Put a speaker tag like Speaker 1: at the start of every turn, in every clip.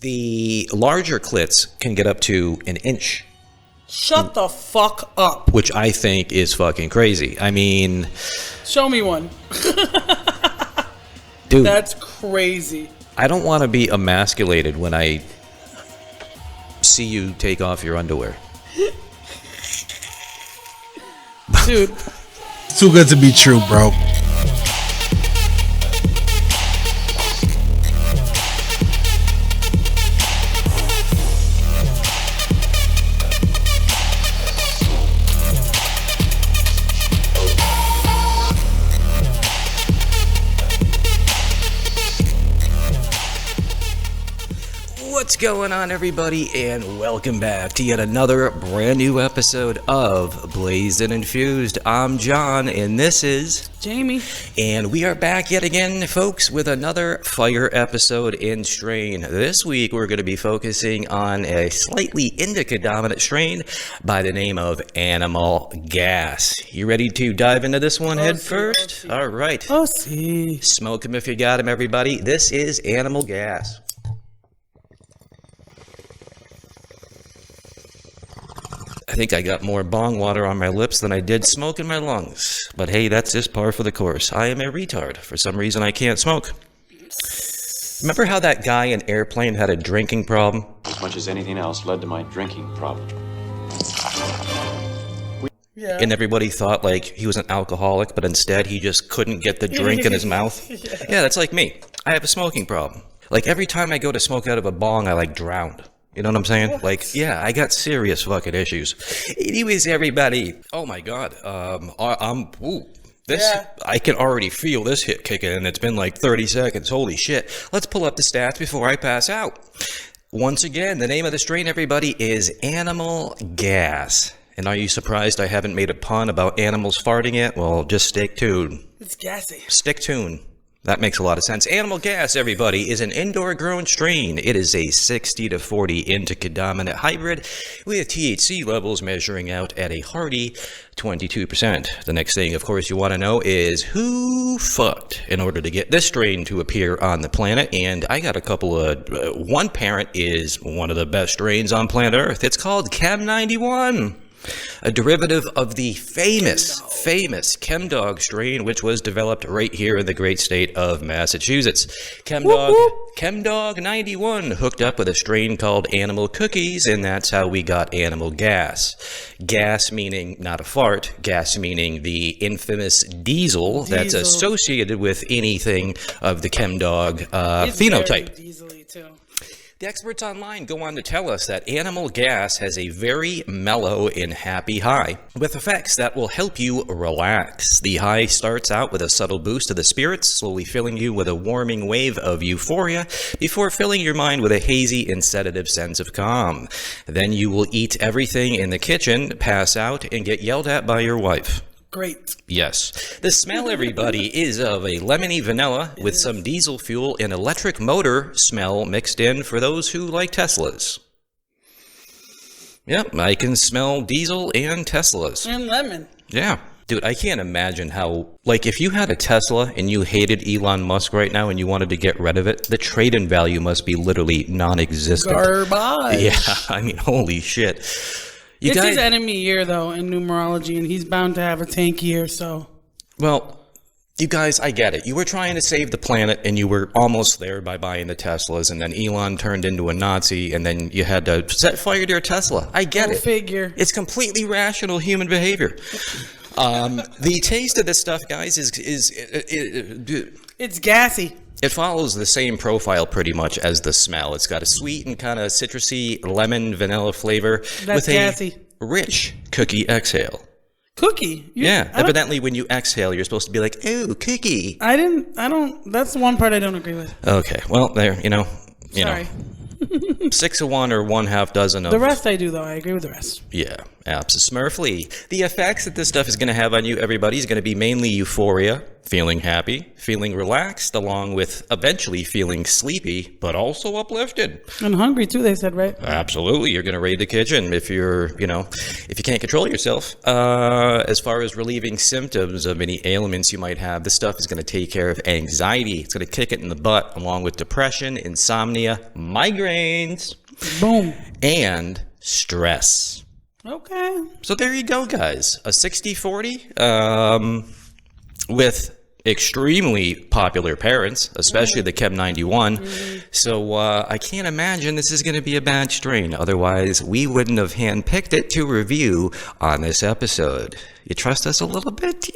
Speaker 1: The larger clits can get up to an inch.
Speaker 2: Shut the fuck up.
Speaker 1: Which I think is fucking crazy. I mean...
Speaker 2: Show me one.
Speaker 1: Dude.
Speaker 2: That's crazy.
Speaker 1: I don't want to be emasculated when I see you take off your underwear.
Speaker 2: Dude.
Speaker 3: Too good to be true, bro.
Speaker 1: What's going on, everybody, and welcome back to yet another brand new episode of Blazed Infused. I'm John, and this is
Speaker 2: Jamie,
Speaker 1: and we are back yet again, folks, with another fire episode in strain. This week, we're going to be focusing on a slightly indica-dominant strain by the name of Animal Gas. You ready to dive into this one head first? All right.
Speaker 2: Oh, see.
Speaker 1: Smoke 'em if you got 'em, everybody. This is Animal Gas. I think I got more bong water on my lips than I did smoke in my lungs. But hey, that's just par for the course. I am a retard. For some reason, I can't smoke. Remember how that guy in Airplane had a drinking problem?
Speaker 4: As much as anything else led to my drinking problem.
Speaker 2: Yeah.
Speaker 1: And everybody thought like he was an alcoholic, but instead he just couldn't get the drink in his mouth. Yeah, that's like me. I have a smoking problem. Like every time I go to smoke out of a bong, I like drowned. You know what I'm saying?
Speaker 2: What?
Speaker 1: Like, yeah, I got serious fucking issues. Anyways, everybody. Oh my god. I can already feel this hit kicking, and it's been like 30 seconds. Holy shit. Let's pull up the stats before I pass out. Once again, the name of the strain, everybody, is Animal Gas. And are you surprised I haven't made a pun about animals farting yet? Well, just stick tuned.
Speaker 2: It's gassy.
Speaker 1: Stick tuned. That makes a lot of sense. Animal Gas, everybody, is an indoor-grown strain. It is a 60 to 40 indica-dominant hybrid with THC levels measuring out at a hearty 22%. The next thing, of course, you want to know is who fucked in order to get this strain to appear on the planet. And I got a couple of... one parent is one of the best strains on planet Earth. It's called Chem 91. A derivative of the famous ChemDog strain, which was developed right here in the great state of Massachusetts. ChemDog 91 hooked up with a strain called Animal Cookies, and that's how we got Animal Gas. Gas meaning not a fart, gas meaning the infamous diesel that's associated with anything of the ChemDog phenotype.
Speaker 2: Diesel-y too.
Speaker 1: The experts online go on to tell us that Animal Gas has a very mellow and happy high, with effects that will help you relax. The high starts out with a subtle boost of the spirits, slowly filling you with a warming wave of euphoria, before filling your mind with a hazy and sedative sense of calm. Then you will eat everything in the kitchen, pass out, and get yelled at by your wife.
Speaker 2: Great.
Speaker 1: Yes. The smell, everybody, is of a lemony vanilla with some diesel fuel and electric motor smell mixed in for those who like Teslas. Yep, I can smell diesel and Teslas.
Speaker 2: And lemon.
Speaker 1: Yeah. Dude, I can't imagine how, like, if you had a Tesla and you hated Elon Musk right now and you wanted to get rid of it, the trade-in value must be literally non-existent.
Speaker 2: Garbage.
Speaker 1: Yeah, I mean, holy shit.
Speaker 2: It's his enemy year, though, in numerology, and he's bound to have a tank year, so...
Speaker 1: Well, you guys, I get it. You were trying to save the planet, and you were almost there by buying the Teslas, and then Elon turned into a Nazi, and then you had to set fire to your Tesla. I get it.
Speaker 2: Go figure.
Speaker 1: It's completely rational human behavior. The taste of this stuff, guys, is
Speaker 2: it's gassy.
Speaker 1: It follows the same profile pretty much as the smell. It's got a sweet and kind of citrusy lemon vanilla flavor with
Speaker 2: gassy.
Speaker 1: A rich cookie exhale.
Speaker 2: Cookie?
Speaker 1: Yeah, evidently when you exhale, you're supposed to be like, ooh, cookie.
Speaker 2: I don't, that's the one part I don't agree with.
Speaker 1: Okay, well, there, you know.
Speaker 2: Sorry.
Speaker 1: 6 of one or 1/2 dozen of...
Speaker 2: The rest I do, though. I agree with the rest.
Speaker 1: Yeah, absolutely. The effects that this stuff is going to have on you, everybody, is going to be mainly euphoria, feeling happy, feeling relaxed, along with eventually feeling sleepy, but also uplifted.
Speaker 2: And hungry too, they said, right?
Speaker 1: Absolutely. You're going to raid the kitchen if you're, if you can't control yourself. As far as relieving symptoms of any ailments you might have, this stuff is going to take care of anxiety. It's going to kick it in the butt, along with depression, insomnia, migraines,
Speaker 2: Boom.
Speaker 1: and stress.
Speaker 2: Okay.
Speaker 1: So there you go, guys. A 60-40 with extremely popular parents, especially the Chem 91. So I can't imagine this is going to be a bad strain. Otherwise, we wouldn't have handpicked it to review on this episode. You trust us a little bit?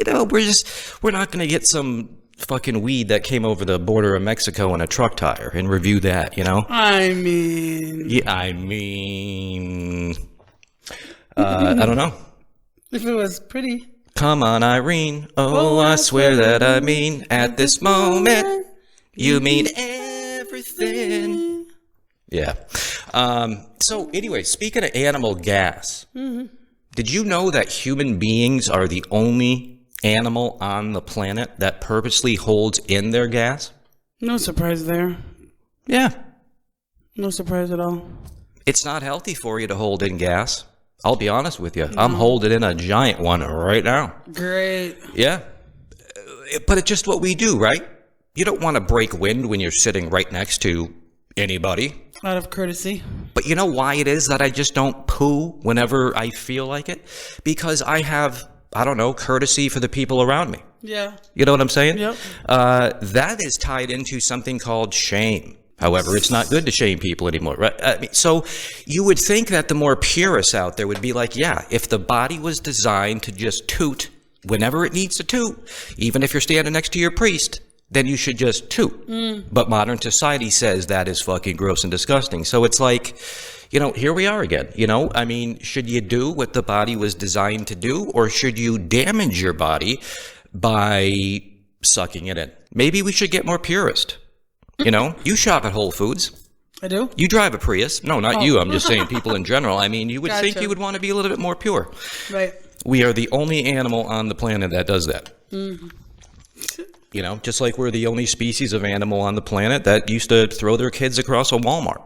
Speaker 1: We're not going to get some fucking weed that came over the border of Mexico in a truck tire and review that,
Speaker 2: I mean...
Speaker 1: Yeah, I don't know.
Speaker 2: If it was pretty...
Speaker 1: Come on, Irene. Oh, I swear that I mean, at this moment, you mean everything. Yeah. So anyway, speaking of animal gas, did you know that human beings are the only animal on the planet that purposely holds in their gas?
Speaker 2: No surprise there.
Speaker 1: Yeah.
Speaker 2: No surprise at all.
Speaker 1: It's not healthy for you to hold in gas. I'll be honest with you. I'm holding in a giant one right now.
Speaker 2: Great.
Speaker 1: Yeah. But it's just what we do, right? You don't want to break wind when you're sitting right next to anybody.
Speaker 2: Out of courtesy.
Speaker 1: But you know why it is that I just don't poo whenever I feel like it? Because I have, courtesy for the people around me.
Speaker 2: Yeah.
Speaker 1: You know what I'm saying?
Speaker 2: Yep.
Speaker 1: That is tied into something called shame. However, it's not good to shame people anymore, right? So you would think that the more purists out there would be like, yeah, if the body was designed to just toot whenever it needs to toot, even if you're standing next to your priest, then you should just toot. But modern society says that is fucking gross and disgusting. So it's like, here we are again. Should you do what the body was designed to do, or should you damage your body by sucking it in? Maybe we should get more purist. You shop at Whole Foods.
Speaker 2: I do?
Speaker 1: You drive a Prius. No, not you. I'm just saying people in general. You would think you would want to be a little bit more pure.
Speaker 2: Right.
Speaker 1: We are the only animal on the planet that does that. Just like we're the only species of animal on the planet that used to throw their kids across a Walmart.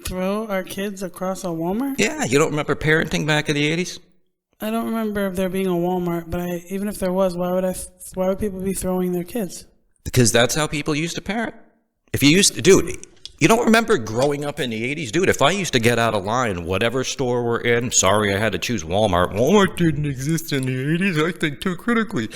Speaker 2: Throw our kids across a Walmart?
Speaker 1: Yeah, you don't remember parenting back in the 80s?
Speaker 2: I don't remember if there being a Walmart, but even if there was, why would people be throwing their kids?
Speaker 1: Because that's how people used to parent. If you used to, dude, you don't remember growing up in the 80s? Dude, if I used to get out of line, whatever store we're in, sorry, I had to choose Walmart. Walmart didn't exist in the 80s. I think too critically.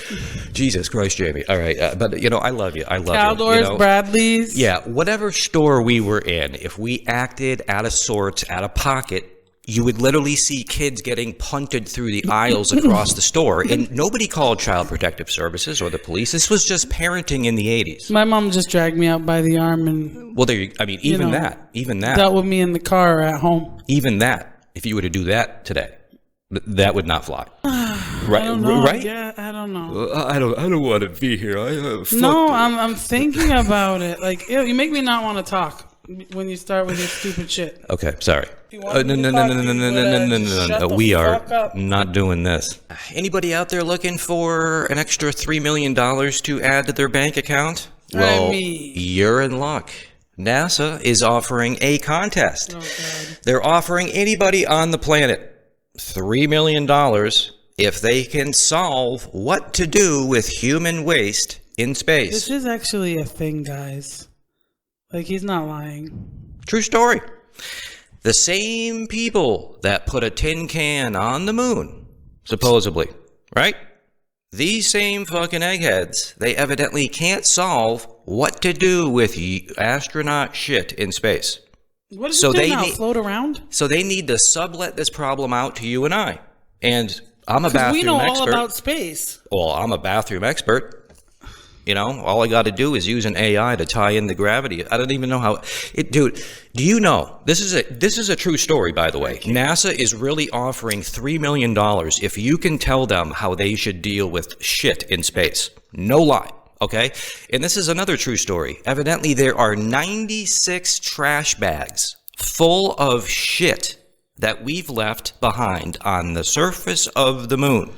Speaker 1: Jesus Christ, Jamie. All right. But, I love you. I love
Speaker 2: Caldors,
Speaker 1: you.
Speaker 2: Bradley's.
Speaker 1: Yeah. Whatever store we were in, if we acted out of sorts, out of pocket, you would literally see kids getting punted through the aisles across the store, and nobody called Child Protective Services or the police. This was just parenting in the 80s.
Speaker 2: My mom just dragged me out by the arm and...
Speaker 1: Well, even that.
Speaker 2: Dealt with me in the car at home.
Speaker 1: Even that, if you were to do that today, that would not fly. Right?
Speaker 2: I don't know.
Speaker 1: Right?
Speaker 2: Yeah, I don't know.
Speaker 1: I don't want to be here.
Speaker 2: I'm thinking about it. Like, you make me not want to talk when you start with your stupid shit.
Speaker 1: Okay, sorry.
Speaker 2: No.
Speaker 1: We are not doing this. Anybody out there looking for an extra $3 million to add to their bank account? Well, you're in luck. NASA is offering a contest.
Speaker 2: Oh, God.
Speaker 1: They're offering anybody on the planet $3 million if they can solve what to do with human waste in space.
Speaker 2: This is actually a thing, guys. Like, he's not lying.
Speaker 1: True story. The same people that put a tin can on the moon, supposedly, right? These same fucking eggheads, they evidently can't solve what to do with astronaut shit in space.
Speaker 2: What does it do now? Float around?
Speaker 1: So they need to sublet this problem out to you and I. And I'm a bathroom expert.
Speaker 2: We know all about space.
Speaker 1: Well, I'm a bathroom expert. All I got to do is use an AI to tie in the gravity. I don't even know how dude, do you know, this is a true story, by the way. NASA is really offering $3 million if you can tell them how they should deal with shit in space. No lie. Okay. And this is another true story. Evidently, there are 96 trash bags full of shit that we've left behind on the surface of the moon.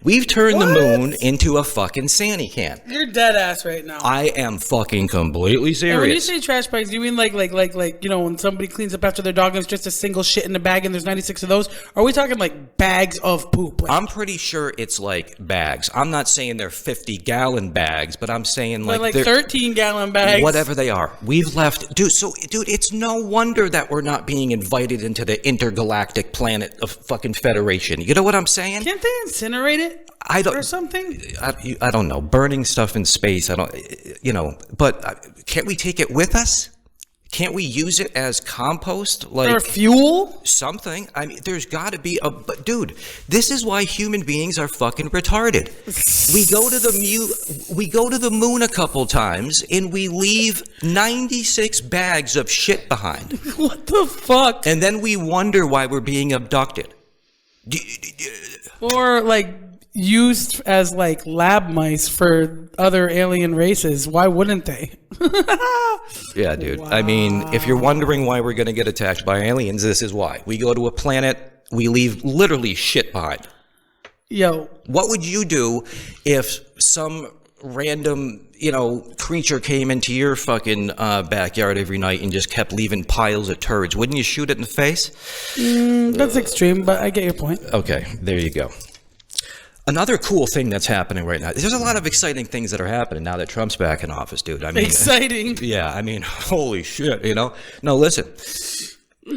Speaker 1: We've turned the moon into a fucking Sandy can.
Speaker 2: You're dead ass right now.
Speaker 1: I am fucking completely serious.
Speaker 2: And when you say trash bags, do you mean like when somebody cleans up after their dog and it's just a single shit in the bag and there's 96 of those? Or are we talking like bags of poop? Like,
Speaker 1: I'm pretty sure it's like bags. I'm not saying they're 50-gallon bags, but I'm saying like
Speaker 2: 13-gallon bags.
Speaker 1: Whatever they are. We've left, dude, it's no wonder that we're not being invited into the intergalactic planet of fucking Federation. You know what I'm saying?
Speaker 2: Can't they incinerate it? Or something?
Speaker 1: I don't know. Burning stuff in space. But can't we take it with us? Can't we use it as compost?
Speaker 2: Or fuel?
Speaker 1: Something. I mean, there's got to be but dude, this is why human beings are fucking retarded. We go to the moon a couple times and we leave 96 bags of shit behind.
Speaker 2: What the fuck?
Speaker 1: And then we wonder why we're being abducted.
Speaker 2: Or like used as like lab mice for other alien races. Why wouldn't they?
Speaker 1: Yeah, dude.
Speaker 2: Wow.
Speaker 1: I mean, if you're wondering why we're going to get attacked by aliens, this is why. We go to a planet, we leave literally shit behind.
Speaker 2: Yo.
Speaker 1: What would you do if some random, creature came into your fucking backyard every night and just kept leaving piles of turds? Wouldn't you shoot it in the face?
Speaker 2: That's extreme, but I get your point.
Speaker 1: Okay, there you go. Another cool thing that's happening right now. There's a lot of exciting things that are happening now that Trump's back in office, dude. I mean,
Speaker 2: exciting.
Speaker 1: Yeah, I mean, holy shit, No, listen.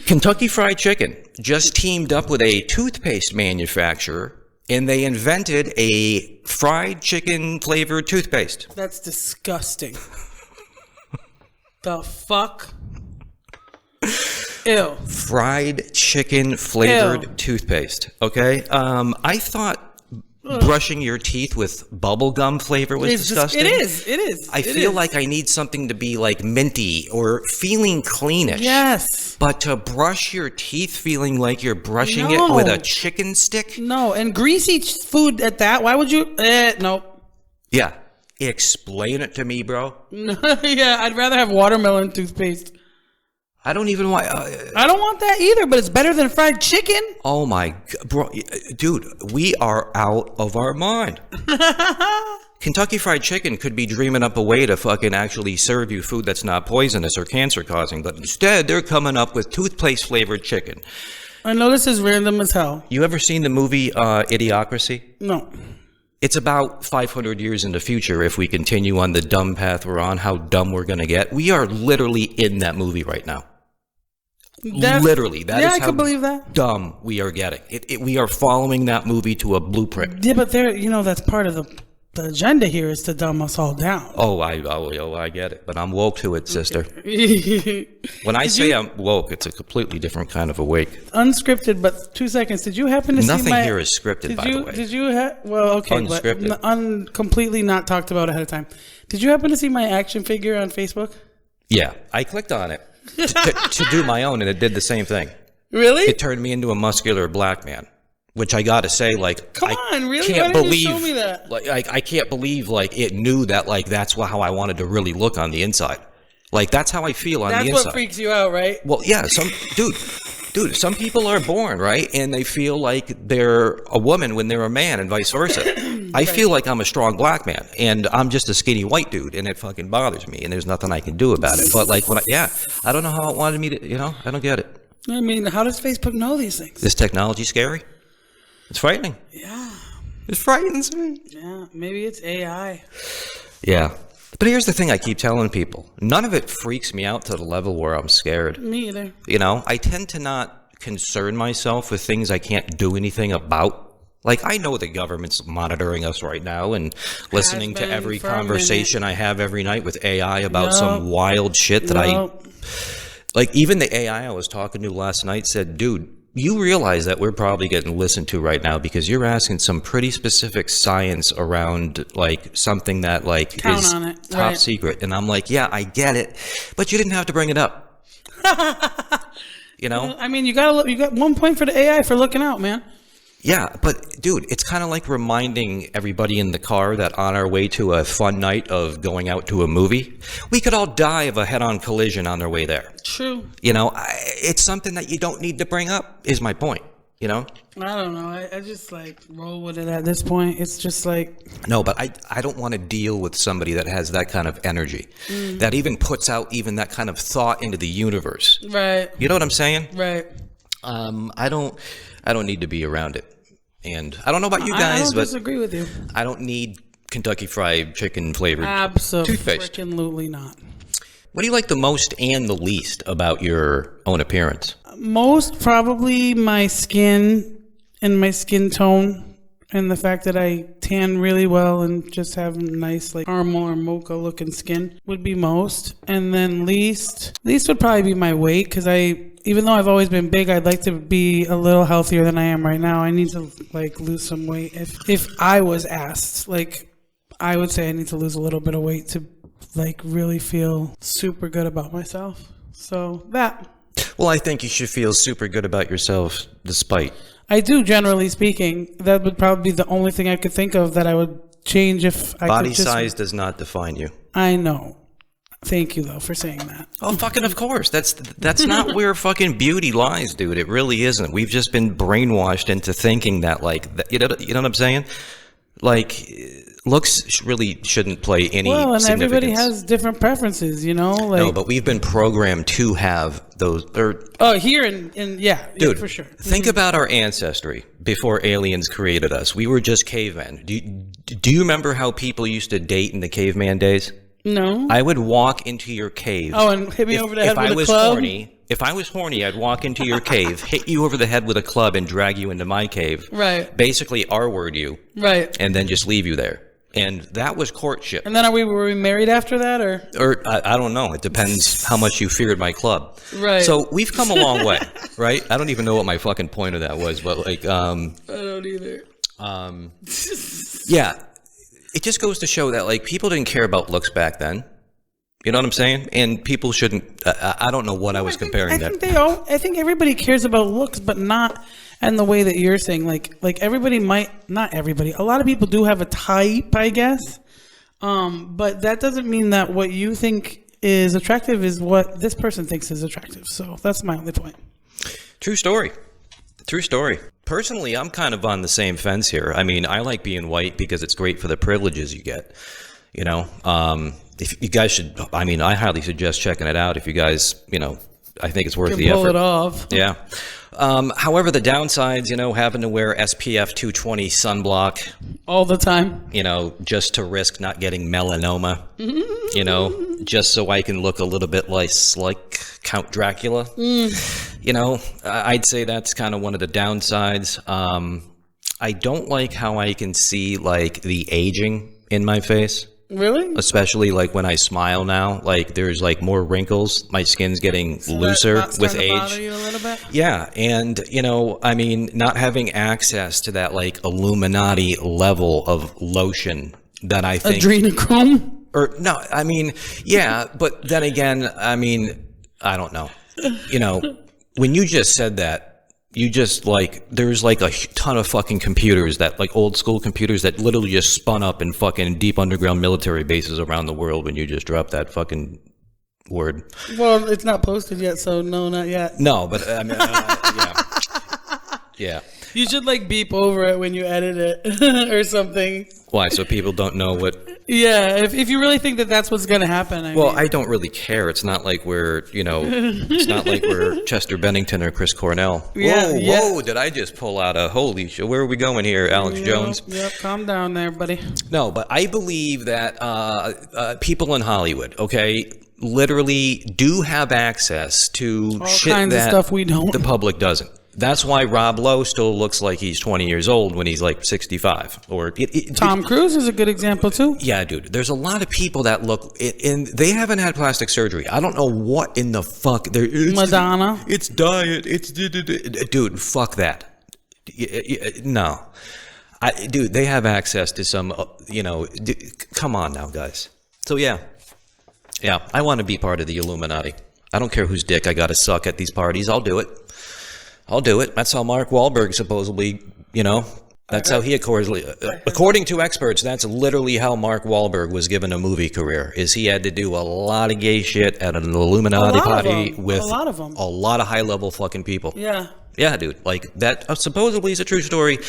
Speaker 1: Kentucky Fried Chicken just teamed up with a toothpaste manufacturer, and they invented a fried chicken flavored toothpaste.
Speaker 2: That's disgusting. The fuck? Ew.
Speaker 1: Fried chicken flavored toothpaste. Okay. I thought brushing your teeth with bubblegum flavor was disgusting.
Speaker 2: It is.
Speaker 1: I feel like I need something to be like minty or feeling cleanish.
Speaker 2: Yes.
Speaker 1: But to brush your teeth feeling like you're brushing it with a chicken stick?
Speaker 2: No, and greasy food at that. Why would you? No.
Speaker 1: Yeah. Explain it to me, bro.
Speaker 2: Yeah, I'd rather have watermelon toothpaste.
Speaker 1: I don't even want...
Speaker 2: I don't want that either, but it's better than fried chicken.
Speaker 1: Oh my God, bro. Dude, we are out of our mind. Kentucky Fried Chicken could be dreaming up a way to fucking actually serve you food that's not poisonous or cancer causing, but instead they're coming up with toothpaste flavored chicken.
Speaker 2: I know this is random as hell.
Speaker 1: You ever seen the movie Idiocracy?
Speaker 2: No.
Speaker 1: It's about 500 years in the future if we continue on the dumb path we're on, how dumb we're going to get. We are literally in that movie right now. Literally. That is
Speaker 2: I
Speaker 1: how
Speaker 2: could believe that.
Speaker 1: Dumb we are getting. We are following that movie to a blueprint.
Speaker 2: Yeah, but that's part of the agenda here is to dumb us all down.
Speaker 1: Oh, I get it. But I'm woke to it, sister. When I say I'm woke, it's a completely different kind of awake.
Speaker 2: Unscripted, but 2 seconds. Did you happen to see
Speaker 1: Nothing here is scripted, by the way.
Speaker 2: Did you well, okay,
Speaker 1: Unscripted.
Speaker 2: But completely not talked about ahead of time. Did you happen to see my action figure on Facebook?
Speaker 1: Yeah, I clicked on it to do my own, and it did the same thing.
Speaker 2: Really?
Speaker 1: It turned me into a muscular black man. Which I gotta say, like,
Speaker 2: come on, really?
Speaker 1: Can't
Speaker 2: Why didn't
Speaker 1: believe,
Speaker 2: you show me that?
Speaker 1: Like, I can't believe, like, it knew that, like, that's how I wanted to really look on the inside. Like, that's how I feel on the inside.
Speaker 2: That's what freaks you out, right?
Speaker 1: Well, yeah, dude, some people are born, right? And they feel like they're a woman when they're a man and vice versa. I feel like I'm a strong black man and I'm just a skinny white dude and it fucking bothers me and there's nothing I can do about it. But, like, I don't know how it wanted me to, I don't get it.
Speaker 2: I mean, how does Facebook know these things?
Speaker 1: Is technology scary? It's frightening.
Speaker 2: Yeah.
Speaker 1: It frightens me.
Speaker 2: Yeah, maybe it's AI.
Speaker 1: Yeah. But here's the thing I keep telling people. None of it freaks me out to the level where I'm scared.
Speaker 2: Me either.
Speaker 1: I tend to not concern myself with things I can't do anything about. Like, I know the government's monitoring us right now and listening to every conversation I have every night with AI about some wild shit that like, even the AI I was talking to last night said, dude, you realize that we're probably getting listened to right now because you're asking some pretty specific science around, like, something that, like, is top secret. And I'm like, yeah, I get it, but you didn't have to bring it up.
Speaker 2: I mean, you got 1 point for the AI for looking out, man.
Speaker 1: Yeah, but dude, it's kind of like reminding everybody in the car that on our way to a fun night of going out to a movie, we could all die of a head-on collision on our way there.
Speaker 2: True.
Speaker 1: It's something that you don't need to bring up, is my point. You know?
Speaker 2: I don't know. I just like roll with it at this point. It's just like
Speaker 1: No, but I don't want to deal with somebody that has that kind of energy, that even puts out even that kind of thought into the universe.
Speaker 2: right,
Speaker 1: You know what I'm saying?
Speaker 2: right.
Speaker 1: I don't need to be around it. And I don't know about you
Speaker 2: I
Speaker 1: guys,
Speaker 2: don't
Speaker 1: but
Speaker 2: disagree with you.
Speaker 1: I don't need Kentucky Fried Chicken flavored toothpaste.
Speaker 2: Absolutely not.
Speaker 1: What do you like the most and the least about your own appearance?
Speaker 2: Most probably my skin and my skin tone, and the fact that I tan really well and just have nice like caramel or mocha looking skin would be most. And then least would probably be my weight, because even though I've always been big, I'd like to be a little healthier than I am right now. I need to like lose some weight. If I was asked, like, I would say I need to lose a little bit of weight to like really feel super good about myself. So that.
Speaker 1: Well, I think you should feel super good about yourself despite.
Speaker 2: I do, generally speaking. That would probably be the only thing I could think of that I would change if I
Speaker 1: Body
Speaker 2: could just...
Speaker 1: size does not define you.
Speaker 2: I know. Thank you, though, for saying that.
Speaker 1: Oh, fucking of course. That's not where fucking beauty lies, dude. It really isn't. We've just been brainwashed into thinking that, like, you know what I'm saying? Like, looks really shouldn't play any
Speaker 2: Well, and everybody
Speaker 1: significance.
Speaker 2: has different preferences, you know? Like,
Speaker 1: No, but we've been programmed to have those.
Speaker 2: here and yeah,
Speaker 1: Dude,
Speaker 2: for sure.
Speaker 1: Think about our ancestry before aliens created us. We were just cavemen. Do you remember how people used to date in the caveman days?
Speaker 2: No.
Speaker 1: I would walk into your cave.
Speaker 2: Oh, and hit me over the head with a club?
Speaker 1: If I was horny, I'd walk into your cave, hit you over the head with a club, and drag you into my cave.
Speaker 2: Right.
Speaker 1: Basically, R-word you.
Speaker 2: Right.
Speaker 1: And then just leave you there. And that was courtship.
Speaker 2: And then were we married after that, or?
Speaker 1: Or I don't know. It depends how much you feared my club.
Speaker 2: Right.
Speaker 1: So we've come a long way, right? I don't even know what my fucking point of that was, but like,
Speaker 2: I don't either.
Speaker 1: yeah, it just goes to show that like people didn't care about looks back then. You know what I'm saying? And people shouldn't. I don't know what I was comparing that.
Speaker 2: I think everybody cares about looks, but not in the way that you're saying. Like everybody might, not everybody. A lot of people do have a type, I guess. But that doesn't mean that what you think is attractive is what this person thinks is attractive. So that's my only point. True
Speaker 1: story. True story. Personally, I'm kind of on the same fence here. I mean, I like being white because it's great for the privileges you get. You know, if you guys should, I mean, I highly suggest checking it out. If you guys, you know, I think it's worth the effort.
Speaker 2: Pull it off.
Speaker 1: Yeah. However, the downsides, you know, having to wear SPF 220 sunblock
Speaker 2: all the time,
Speaker 1: you know, just to risk not getting melanoma, you know, just so I can look a little bit like Count Dracula. You know, I'd say that's kind of one of the downsides. I don't like how I can see like the aging in my face.
Speaker 2: Really?
Speaker 1: Especially like when I smile now, like there's like more wrinkles. My skin's getting looser with age.
Speaker 2: Bother you a little bit?
Speaker 1: Yeah, and you know, I mean, not having access to that like Illuminati level of lotion that I think
Speaker 2: adrenochrome.
Speaker 1: Or no, I mean, yeah, but then again, I mean, I don't know. You know, when you just said that. You just like, there's like a ton of fucking computers that like old school computers that literally just spun up in fucking deep underground military bases around the world when you just dropped that fucking word.
Speaker 2: Well, it's not posted yet, so no, not yet.
Speaker 1: No, but I mean, yeah. Yeah.
Speaker 2: You should like beep over it when you edit it or something.
Speaker 1: Why? So people don't know what.
Speaker 2: Yeah, if you really think that that's what's going to happen.
Speaker 1: I don't really care. It's not like we're, you know, it's not like we're Chester Bennington or Chris Cornell.
Speaker 2: Yeah,
Speaker 1: whoa, did I just pull out a holy shit? Where are we going here, Alex Jones?
Speaker 2: Yep, calm down there, buddy.
Speaker 1: No, but I believe that people in Hollywood, okay, literally do have access to
Speaker 2: all
Speaker 1: shit
Speaker 2: kinds
Speaker 1: that
Speaker 2: of stuff we don't.
Speaker 1: The public doesn't. That's why Rob Lowe still looks like he's 20 years old when he's like 65. Or
Speaker 2: Tom Cruise is a good example too.
Speaker 1: Yeah, dude. There's a lot of people that look, and they haven't had plastic surgery. I don't know what in the fuck.
Speaker 2: Madonna.
Speaker 1: It's diet. It's dude. Fuck that. No, dude. They have access to some. You know, come on now, guys. So yeah. I want to be part of the Illuminati. I don't care whose dick I got to suck at these parties. I'll do it. That's how Mark Wahlberg supposedly, you know, That's how he according to experts, that's literally how Mark Wahlberg was given a movie career, is he had to do a lot of gay shit at an Illuminati party with a lot of high-level fucking people.
Speaker 2: Yeah.
Speaker 1: Yeah, dude. Like, that supposedly is a true story,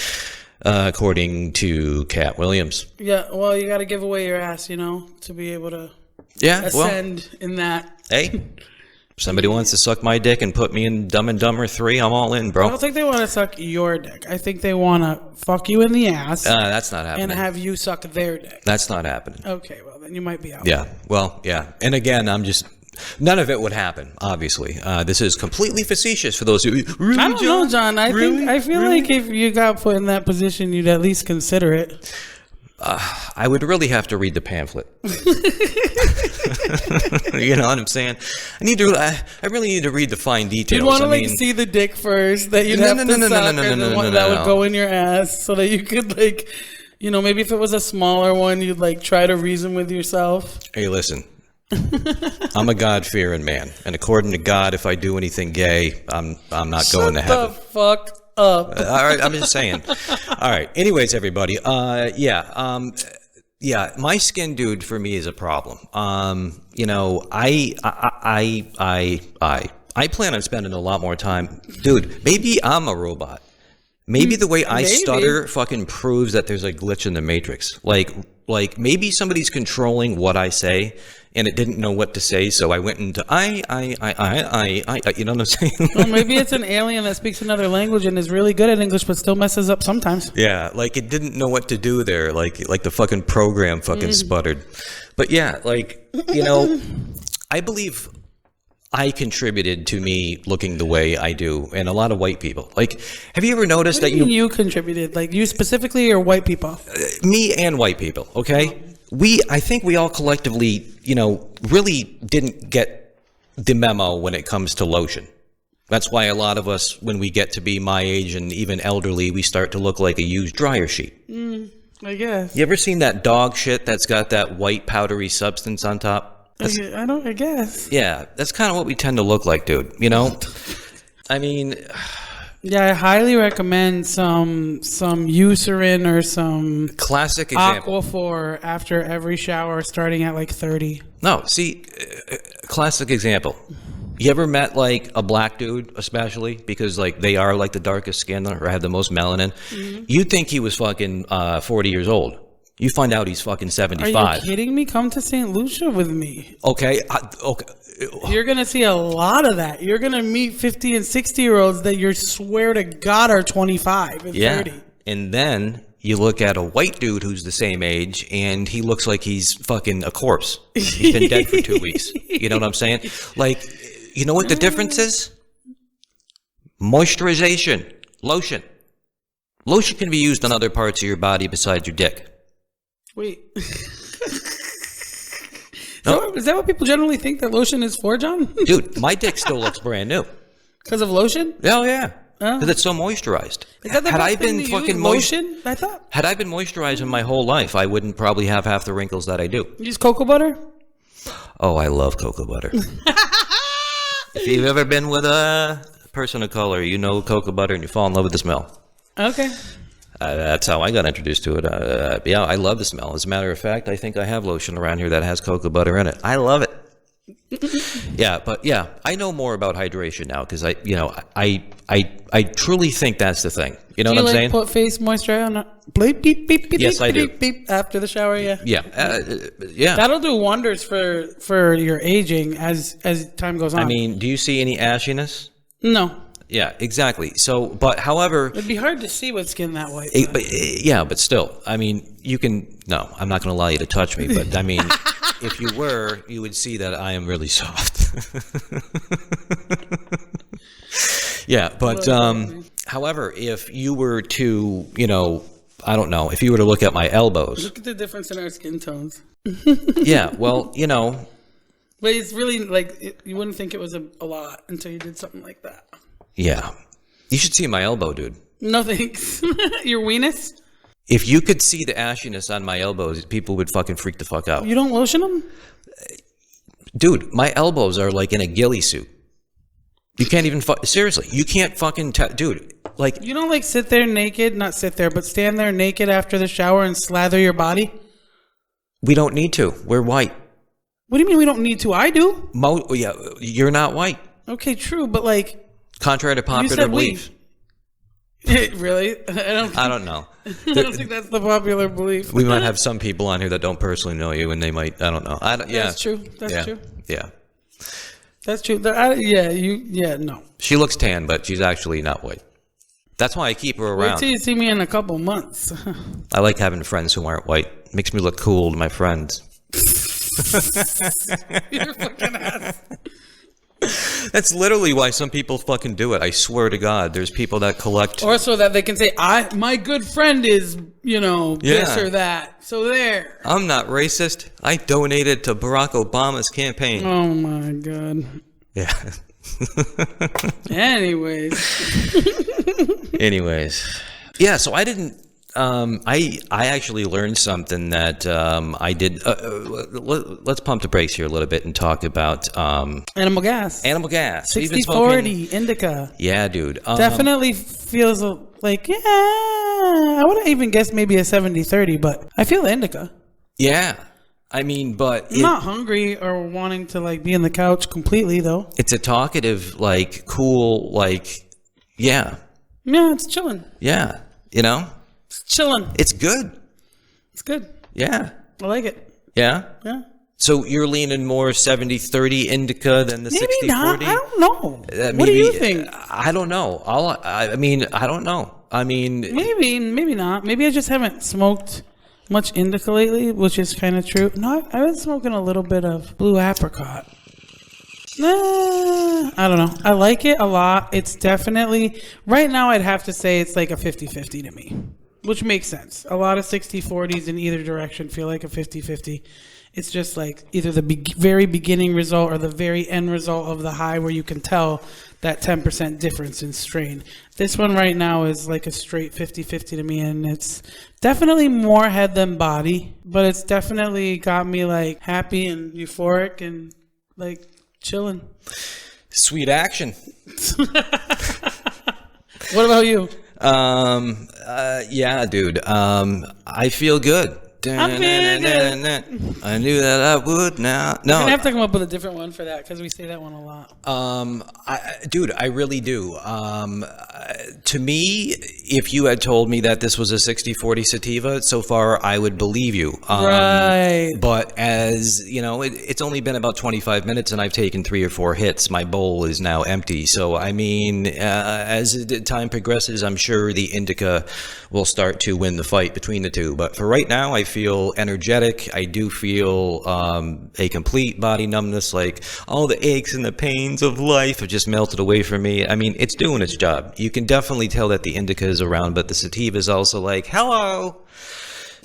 Speaker 1: according to Cat Williams.
Speaker 2: Yeah, well, you got to give away your ass, to be able to ascend in that.
Speaker 1: Hey. If somebody wants to suck my dick and put me in Dumb and Dumber 3, I'm all in, bro.
Speaker 2: I don't think they want to suck your dick. I think they want to fuck you in the ass.
Speaker 1: That's not happening.
Speaker 2: And have you suck their dick.
Speaker 1: That's not happening.
Speaker 2: Okay, well, then you might be out.
Speaker 1: Yeah, well, yeah. And again, none of it would happen, obviously. This is completely facetious for those who... Really,
Speaker 2: I don't know, John. I feel like if you got put in that position, you'd at least consider it.
Speaker 1: I would really have to read the pamphlet. You know what I'm saying? I really need to read the fine details.
Speaker 2: You'd want to see the dick first that you'd have to suck, and the one that would go in your ass, so that you could maybe if it was a smaller one, you'd try to reason with yourself.
Speaker 1: Hey, listen. I'm a God-fearing man, and according to God, if I do anything gay, I'm not going to heaven.
Speaker 2: Shut the fuck up.
Speaker 1: All right, I'm just saying. All right. Anyways, everybody. Yeah, my skin, dude, for me is a problem. I plan on spending a lot more time, dude. Maybe I'm a robot. Maybe the way I stutter fucking proves that there's a glitch in the matrix. Like maybe somebody's controlling what I say, and it didn't know what to say, so I went into I, you know what I'm saying?
Speaker 2: Well, maybe it's an alien that speaks another language and is really good at English, but still messes up sometimes.
Speaker 1: Yeah, like it didn't know what to do there, like the fucking program fucking sputtered. But yeah, I believe I contributed to me looking the way I do, and a lot of white people. Like, have you ever noticed that
Speaker 2: you contributed? Like, you specifically, or white people?
Speaker 1: Me and white people, okay? I think we all collectively, really didn't get the memo when it comes to lotion. That's why a lot of us, when we get to be my age and even elderly, we start to look like a used dryer sheet.
Speaker 2: I guess.
Speaker 1: You ever seen that dog shit that's got that white powdery substance on top?
Speaker 2: I guess.
Speaker 1: Yeah, that's kind of what we tend to look like, dude. I mean...
Speaker 2: Yeah, I highly recommend some Eucerin or some...
Speaker 1: Classic example.
Speaker 2: Aquaphor after every shower starting at 30.
Speaker 1: No, see, classic example. You ever met a black dude, especially because they are the darkest skin or have the most melanin? Mm-hmm. You'd think he was fucking 40 years old. You find out he's fucking 75.
Speaker 2: Are you kidding me? Come to St. Lucia with me.
Speaker 1: Okay. Okay.
Speaker 2: You're going to see a lot of that. You're going to meet 50 and 60-year-olds that you swear to God are 25 and 30.
Speaker 1: And then you look at a white dude who's the same age, and he looks like he's fucking a corpse. He's been dead for 2 weeks. You know what I'm saying? You know what the difference is? Moisturization. Lotion. Lotion can be used on other parts of your body besides your dick.
Speaker 2: Wait. Is that what people generally think that lotion is for, John?
Speaker 1: Dude, my dick still looks brand new.
Speaker 2: Because of lotion?
Speaker 1: Oh, yeah. Because it's so moisturized.
Speaker 2: Is that the
Speaker 1: had
Speaker 2: best
Speaker 1: I
Speaker 2: thing
Speaker 1: been
Speaker 2: to
Speaker 1: fucking
Speaker 2: use, lotion, I thought?
Speaker 1: Had I been moisturizing my whole life, I wouldn't probably have half the wrinkles that I do.
Speaker 2: You use cocoa butter?
Speaker 1: Oh, I love cocoa butter. If you've ever been with a person of color, you know cocoa butter and you fall in love with the smell. Okay. That's how I got introduced to it. Yeah, I love the smell. As a matter of fact, I think I have lotion around here that has cocoa butter in it. I love it. Yeah, but yeah, I know more about hydration now because I truly think that's the thing. You know what I'm saying?
Speaker 2: Put face moisturizer on? Beep, beep, beep, beep,
Speaker 1: yes, I do.
Speaker 2: Beep, beep, after the shower, yeah.
Speaker 1: Yeah, yeah.
Speaker 2: That'll do wonders for your aging as time goes on.
Speaker 1: I mean, do you see any ashiness?
Speaker 2: No.
Speaker 1: Yeah, exactly. So, but however...
Speaker 2: It'd be hard to see with skin that way.
Speaker 1: But still, I mean, you can... No, I'm not going to allow you to touch me, but I mean, if you were, you would see that I am really soft. Yeah, but however, if you were to, I don't know, if you were to look at my elbows...
Speaker 2: Look at the difference in our skin tones.
Speaker 1: Yeah, well,
Speaker 2: But it's really you wouldn't think it was a lot until you did something like that.
Speaker 1: Yeah. You should see my elbow, dude.
Speaker 2: No thanks. Your weenus?
Speaker 1: If you could see the ashiness on my elbows, people would fucking freak the fuck out.
Speaker 2: You don't lotion them?
Speaker 1: Dude, my elbows are like in a ghillie suit. You can't even seriously, you can't fucking dude, Like,
Speaker 2: You don't like sit there naked, not sit there, but stand there naked after the shower and slather your body?
Speaker 1: we don't need to. We're white.
Speaker 2: What do you mean we don't need to? I do.
Speaker 1: Yeah, you're not white.
Speaker 2: Okay, true, but like
Speaker 1: Contrary to
Speaker 2: you
Speaker 1: popular
Speaker 2: said
Speaker 1: belief.
Speaker 2: Really?
Speaker 1: I don't know.
Speaker 2: I don't think that's the popular belief.
Speaker 1: We might have some people on here that don't personally know you, and they might. I don't know. Yeah,
Speaker 2: That's true. That's true.
Speaker 1: Yeah.
Speaker 2: That's true. No.
Speaker 1: She looks tan, but she's actually not white. That's why I keep her
Speaker 2: Wait
Speaker 1: around.
Speaker 2: till you see me in a couple months.
Speaker 1: I like having friends who aren't white. Makes me look cool to my friends.
Speaker 2: You're fucking ass.
Speaker 1: That's literally why some people fucking do it. I swear to God, there's people that collect.
Speaker 2: Or so that they can say, my good friend is, this or that. So there.
Speaker 1: I'm not racist. I donated to Barack Obama's campaign.
Speaker 2: Oh my God.
Speaker 1: Yeah.
Speaker 2: Anyways.
Speaker 1: Yeah, so I didn't. I actually learned something that I did. Let's pump the brakes here a little bit and talk about
Speaker 2: Animal gas.
Speaker 1: animal gas. We've been
Speaker 2: 60-40, indica.
Speaker 1: Yeah, dude.
Speaker 2: Definitely feels like, yeah, I would even guess maybe a 70-30, but I feel indica.
Speaker 1: Yeah. I mean, but
Speaker 2: I'm not hungry or wanting to like be on the couch completely though.
Speaker 1: it's a talkative, like, cool, like, yeah.
Speaker 2: Yeah, it's chilling.
Speaker 1: Yeah. You know?
Speaker 2: It's chilling.
Speaker 1: It's good.
Speaker 2: It's good.
Speaker 1: Yeah.
Speaker 2: I like it.
Speaker 1: Yeah?
Speaker 2: Yeah.
Speaker 1: So you're leaning more 70-30 indica than the 60-40?
Speaker 2: Maybe not. I don't know. What
Speaker 1: Maybe,
Speaker 2: do you think?
Speaker 1: I don't know. I mean, I don't know. I mean,
Speaker 2: Maybe not. Maybe I just haven't smoked much indica lately, which is kind of true. No, I've been smoking a little bit of blue apricot. I don't know. I like it a lot. It's definitely, right now I'd have to say it's like a 50-50 to me, which makes sense. A lot of 60-40s in either direction feel like a 50-50. It's just like either the very beginning result or the very end result of the high where you can tell that 10% difference in strain. This one right now is like a straight 50-50 to me, and it's definitely more head than body, but it's definitely got me like happy and euphoric and like chilling.
Speaker 1: sweet action.
Speaker 2: What about you?
Speaker 1: Yeah, dude. I feel good.
Speaker 2: I'm feeling good.
Speaker 1: I knew that I would now.
Speaker 2: We're gonna
Speaker 1: No,
Speaker 2: have to come up with a different one for that because we say that one a lot.
Speaker 1: dude, I really do. To me, if you had told me that this was a 60-40 sativa, so far I would believe you.
Speaker 2: Right.
Speaker 1: But as you know, it's only been about 25 minutes, and I've taken 3 or 4 hits. My bowl is now empty. So I mean, as the time progresses, I'm sure the indica will start to win the fight between the two. But for right now, I feel energetic. I do feel a complete body numbness, like all the aches and the pains of life have just melted away from me. I mean, it's doing its job. You can definitely tell that the indica is around, but the sativa is also like, hello.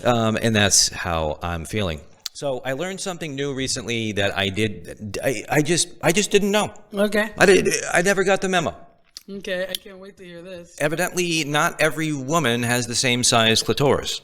Speaker 1: And that's how I'm feeling. So I learned something new recently that I just didn't know.
Speaker 2: Okay.
Speaker 1: I never got the memo.
Speaker 2: Okay. I can't wait to hear this.
Speaker 1: Evidently, not every woman has the same size clitoris.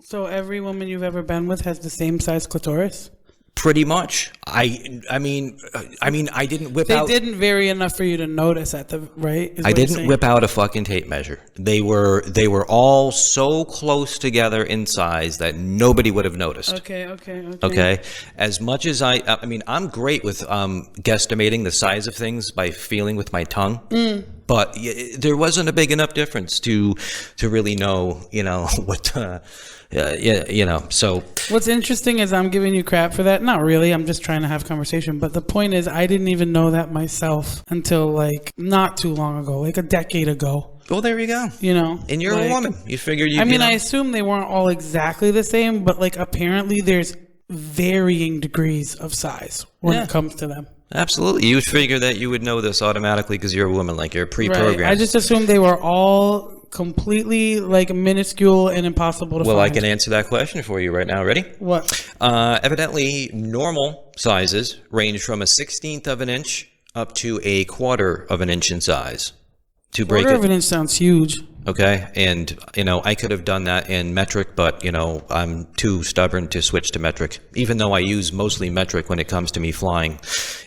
Speaker 2: So every woman you've ever been with has the same size clitoris?
Speaker 1: Pretty much. I mean, I didn't whip
Speaker 2: They
Speaker 1: out.
Speaker 2: didn't vary enough for you to notice at the right. Is
Speaker 1: I
Speaker 2: what you're
Speaker 1: didn't
Speaker 2: saying?
Speaker 1: whip out a fucking tape measure. They were all so close together in size that nobody would have noticed.
Speaker 2: Okay.
Speaker 1: Okay. As much as I mean, I'm great with guesstimating the size of things by feeling with my tongue. But there wasn't a big enough difference to really know, what. So
Speaker 2: What's interesting is I'm giving you crap for that. Not really. I'm just trying to have conversation. But the point is, I didn't even know that myself until like not too long ago, like a decade ago.
Speaker 1: well, there you go. And you're
Speaker 2: like,
Speaker 1: a woman. You figure you.
Speaker 2: I mean, I assume they weren't all exactly the same, but like apparently there's varying degrees of size when it comes to them.
Speaker 1: Absolutely. You would figure that you would know this automatically because you're a woman, like you're pre-programmed.
Speaker 2: Right. I just assumed they were all completely like minuscule and impossible to find.
Speaker 1: Well, I can answer that question for you right now. Ready?
Speaker 2: What?
Speaker 1: Evidently, normal sizes range from a 1/16 of an inch up to a 1/4 of an inch in size. to break
Speaker 2: Quarter of
Speaker 1: it.
Speaker 2: an inch sounds huge.
Speaker 1: Okay, and I could have done that in metric, but I'm too stubborn to switch to metric, even though I use mostly metric when it comes to me flying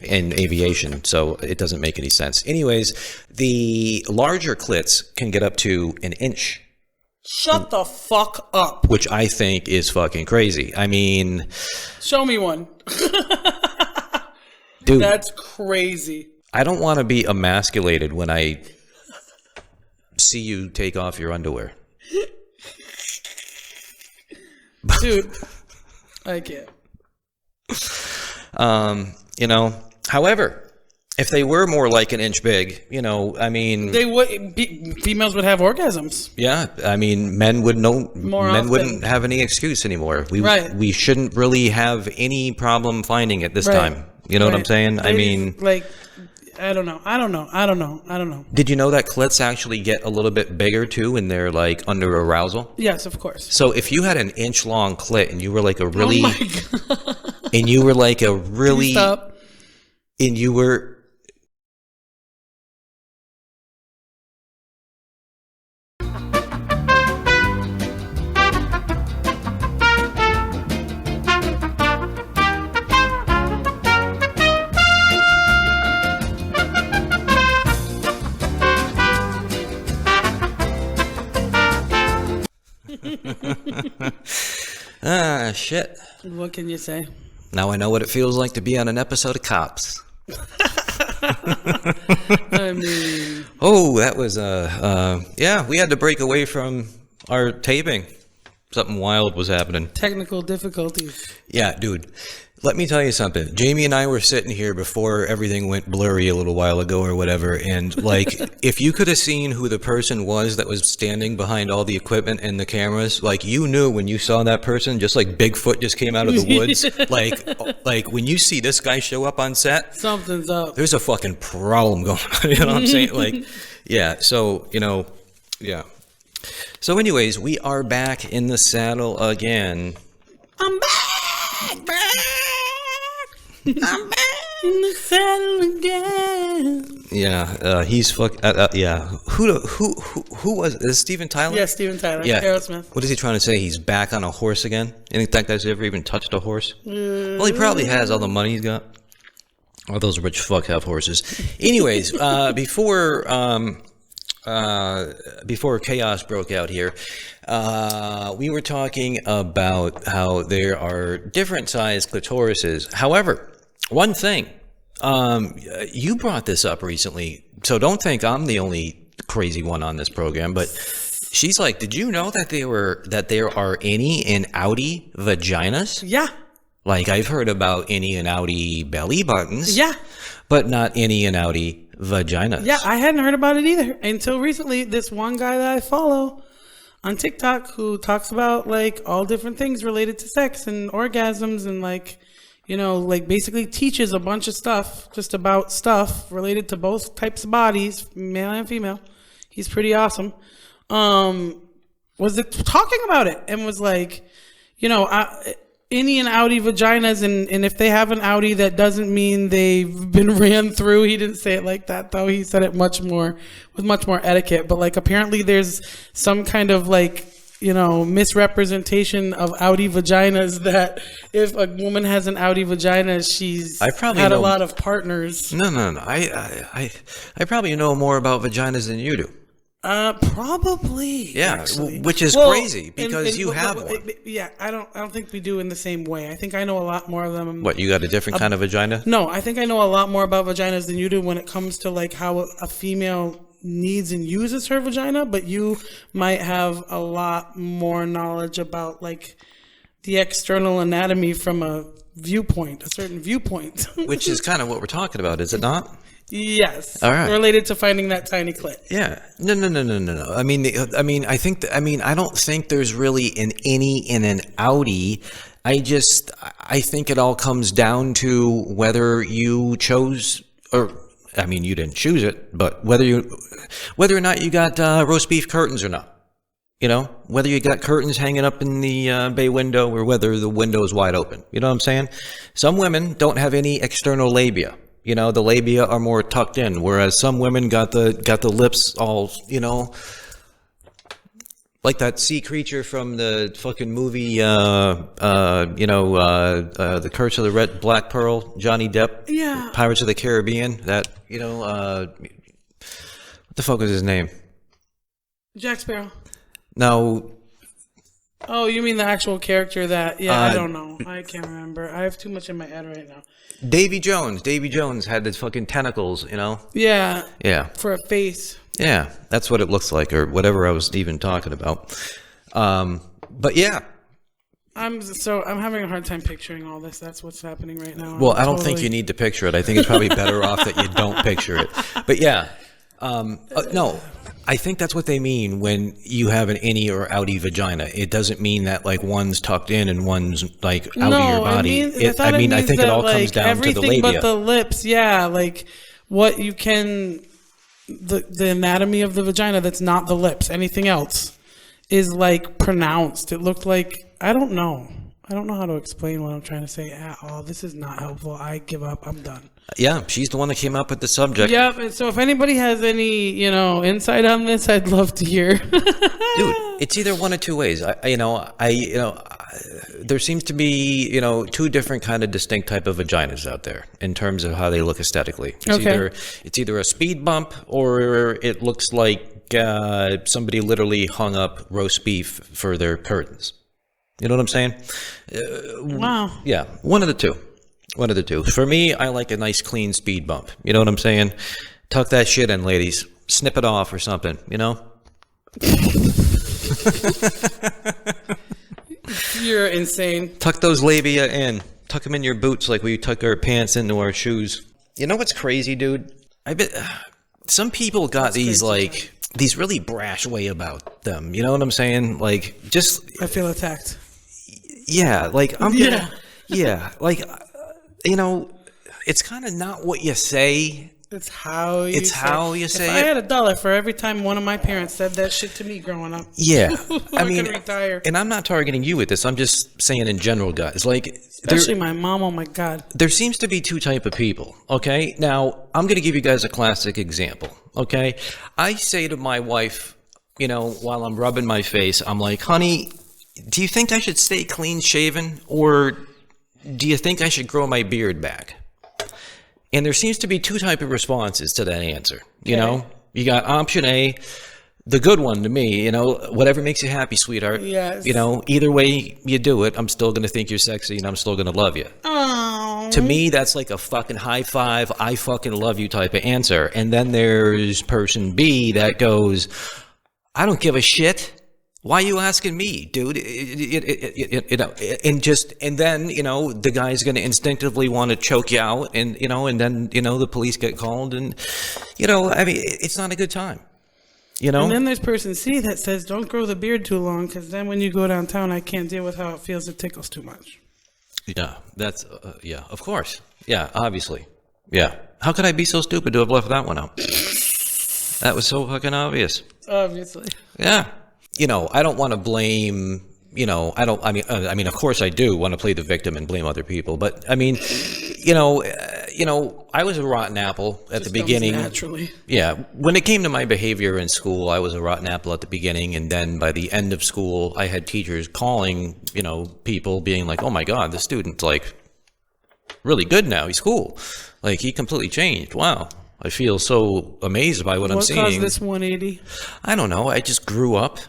Speaker 1: in aviation, so it doesn't make any sense. Anyways, the larger clits can get up to an inch.
Speaker 2: Shut the fuck up.
Speaker 1: Which I think is fucking crazy. I mean,
Speaker 2: Show me one.
Speaker 1: dude,
Speaker 2: That's crazy.
Speaker 1: I don't want to be emasculated when I see you take off your underwear.
Speaker 2: Dude, I can't.
Speaker 1: However, if they were more like an inch big, I mean,
Speaker 2: They would females would have orgasms.
Speaker 1: yeah, I mean, men would know.
Speaker 2: More
Speaker 1: Men
Speaker 2: often.
Speaker 1: wouldn't have any excuse anymore.
Speaker 2: Right.
Speaker 1: We shouldn't really have any problem finding it this
Speaker 2: Right.
Speaker 1: time. You know what I'm
Speaker 2: Right.
Speaker 1: saying? I mean,
Speaker 2: like, I don't know.
Speaker 1: did you know that clits actually get a little bit bigger too when they're like under arousal?
Speaker 2: Yes, of course.
Speaker 1: So if you had an inch long clit and you were like a really,
Speaker 2: Oh my god.
Speaker 1: and you were like a really,
Speaker 2: Stop.
Speaker 1: and you were. Shit.
Speaker 2: What can you say?
Speaker 1: Now I know what it feels like to be on an episode of Cops.
Speaker 2: I mean,
Speaker 1: Oh, that was, yeah, we had to break away from our taping. Something wild was happening.
Speaker 2: technical difficulties.
Speaker 1: Yeah, dude. Let me tell you something. Jamie and I were sitting here before everything went blurry a little while ago or whatever. And like, if you could have seen who the person was that was standing behind all the equipment and the cameras, like you knew when you saw that person, just like Bigfoot just came out of the woods. like when you see this guy show up on set,
Speaker 2: Something's up.
Speaker 1: there's a fucking problem going on. You know what I'm saying? Like, yeah. So, yeah. So anyways, we are back in the saddle again.
Speaker 2: I'm back. I'm back in the saddle again.
Speaker 1: Yeah, he's yeah. Who was is Steven Tyler?
Speaker 2: Yeah, Steven Tyler.
Speaker 1: Yeah.
Speaker 2: Aerosmith.
Speaker 1: What is he trying to say? He's back on a horse again? You think that guy's ever even touched a horse? Well, he probably has. All the money he's got. All those rich fuck have horses. Anyways, before chaos broke out here, we were talking about how there are different sized clitorises. However, one thing, you brought this up recently, so don't think I'm the only crazy one on this program, but she's like, did you know that there are innie and outie vaginas?
Speaker 2: Yeah.
Speaker 1: Like, I've heard about innie and outie belly buttons.
Speaker 2: Yeah.
Speaker 1: But not innie and outie vaginas.
Speaker 2: Yeah, I hadn't heard about it either until recently. This one guy that I follow on TikTok who talks about like all different things related to sex and orgasms and like, like basically teaches a bunch of stuff just about stuff related to both types of bodies, male and female. He's pretty awesome. Was talking about it and was like, innie and outie vaginas, and if they have an outie, that doesn't mean they've been ran through. He didn't say it like that, though. He said it with much more etiquette. But like, apparently, there's some kind of like, misrepresentation of outie vaginas that if a woman has an outie vagina, she's had a lot of partners.
Speaker 1: No. I probably know more about vaginas than you do.
Speaker 2: Probably.
Speaker 1: Yeah,
Speaker 2: actually.
Speaker 1: which is crazy because you have one.
Speaker 2: Yeah, I don't think we do in the same way. I think I know a lot more of them.
Speaker 1: What, you got a different kind of vagina?
Speaker 2: No, I think I know a lot more about vaginas than you do when it comes to like how a female needs and uses her vagina, but you might have a lot more knowledge about like the external anatomy from a certain viewpoint.
Speaker 1: Which is kind of what we're talking about, is it not?
Speaker 2: Yes.
Speaker 1: All right.
Speaker 2: Related to finding that tiny clit.
Speaker 1: Yeah. No. I don't think there's really an innie and an outie. I think it all comes down to whether you chose, you didn't choose it, but whether or not you got roast beef curtains or not. Whether you got curtains hanging up in the bay window or whether the window is wide open. You know what I'm saying? Some women don't have any external labia. You know, the labia are more tucked in, whereas some women got the lips all, you know, like that sea creature from the fucking movie, The Curse of the Black Pearl, Johnny Depp,
Speaker 2: Yeah.
Speaker 1: Pirates of the Caribbean. That, you know, what the fuck was his name?
Speaker 2: Jack Sparrow.
Speaker 1: No.
Speaker 2: Oh, you mean the actual character that? Yeah, I don't know. I can't remember. I have too much in my head right now.
Speaker 1: Davy Jones. Davy Jones had the fucking tentacles, you know?
Speaker 2: Yeah.
Speaker 1: Yeah.
Speaker 2: For a face.
Speaker 1: Yeah, that's what it looks like, or whatever I was even talking about. But yeah.
Speaker 2: I'm having a hard time picturing all this. That's what's happening right now.
Speaker 1: Well, I don't think you need to picture it. I think it's probably better off that you don't picture it. But yeah. No, I think that's what they mean when you have an innie or outie vagina. It doesn't mean that like one's tucked in and one's like out of your body. I think it all comes down to the labia.
Speaker 2: Everything but the lips, yeah. Like what you can, the anatomy of the vagina that's not the lips. Anything else is like pronounced. It looked like, I don't know how to explain what I'm trying to say at all. This is not helpful. I give up. I'm done.
Speaker 1: Yeah, she's the one that came up with the subject.
Speaker 2: Yep. And so if anybody has any, insight on this, I'd love to hear.
Speaker 1: Dude, it's either one of two ways. There seems to be, two different kind of distinct type of vaginas out there in terms of how they look aesthetically. It's either a speed bump or it looks like somebody literally hung up roast beef for their curtains. You know what I'm saying?
Speaker 2: Wow.
Speaker 1: Yeah, one of the two. One of the two. For me, I like a nice clean speed bump. You know what I'm saying? Tuck that shit in, ladies. Snip it off or something, you know?
Speaker 2: You're insane.
Speaker 1: Tuck those labia in. Tuck them in your boots like we tuck our pants into our shoes. You know what's crazy, dude? I bet some people got these really brash way about them. You know what I'm saying? Like, just...
Speaker 2: I feel attacked.
Speaker 1: Yeah, like, I'm gonna... Yeah, like... it's kind of not what you say.
Speaker 2: It's how you say
Speaker 1: it.
Speaker 2: If I had $1 for every time one of my parents said that shit to me growing up.
Speaker 1: Yeah.
Speaker 2: I mean, retire.
Speaker 1: And I'm not targeting you with this. I'm just saying in general, guys. Like,
Speaker 2: especially my mom. Oh my God.
Speaker 1: There seems to be two type of people. Okay. Now, I'm going to give you guys a classic example. Okay. I say to my wife, while I'm rubbing my face, I'm like, honey, do you think I should stay clean shaven or do you think I should grow my beard back? And there seems to be two type of responses to that answer. You know, you got option A, the good one to me, whatever makes you happy, sweetheart.
Speaker 2: Yes.
Speaker 1: Either way you do it, I'm still going to think you're sexy and I'm still going to love you.
Speaker 2: Oh.
Speaker 1: To me, that's like a fucking high five, I fucking love you type of answer. And then there's person B that goes, I don't give a shit. Why are you asking me, dude? And then, the guy's going to instinctively want to choke you out and, and then, the police get called and, it's not a good time, And
Speaker 2: then there's person C that says, don't grow the beard too long because then when you go downtown, I can't deal with how it feels. It tickles too much.
Speaker 1: Yeah, that's, of course. Yeah, obviously. Yeah. How could I be so stupid to have left that one out? That was so fucking obvious.
Speaker 2: Obviously.
Speaker 1: Yeah. I don't want to blame, of course I do want to play the victim and blame other people, but I mean, I was a rotten apple at the beginning.
Speaker 2: Naturally.
Speaker 1: Yeah. When it came to my behavior in school, I was a rotten apple at the beginning. And then by the end of school, I had teachers calling, people being like, oh my God, the student's like really good now. He's cool. Like he completely changed. Wow. I feel so amazed by what I'm seeing.
Speaker 2: What caused this 180?
Speaker 1: I don't know. I just grew up.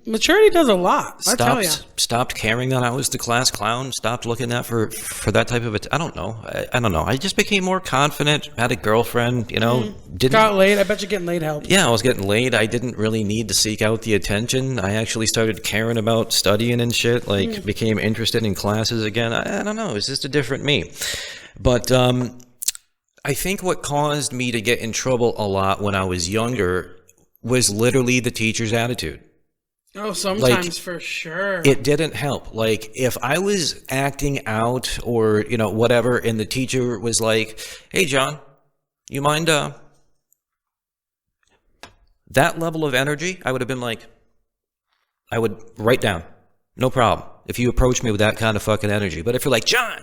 Speaker 2: Maturity does a lot. I tell you.
Speaker 1: Stopped caring that I was the class clown. Stopped looking at for that type of it. I don't know. I don't know. I just became more confident. Had a girlfriend. Didn't
Speaker 2: got laid. I bet you getting laid helped.
Speaker 1: Yeah, I was getting laid. I didn't really need to seek out the attention. I actually started caring about studying and shit. Like became interested in classes again. I don't know. It's just a different me. But I think what caused me to get in trouble a lot when I was younger was literally the teacher's attitude.
Speaker 2: Oh, sometimes for sure.
Speaker 1: It didn't help. Like if I was acting out or, whatever, and the teacher was like, hey, John, you mind, that level of energy, I would have been like, I would write down, no problem. if you approach me with that kind of fucking energy. But if you're like, John,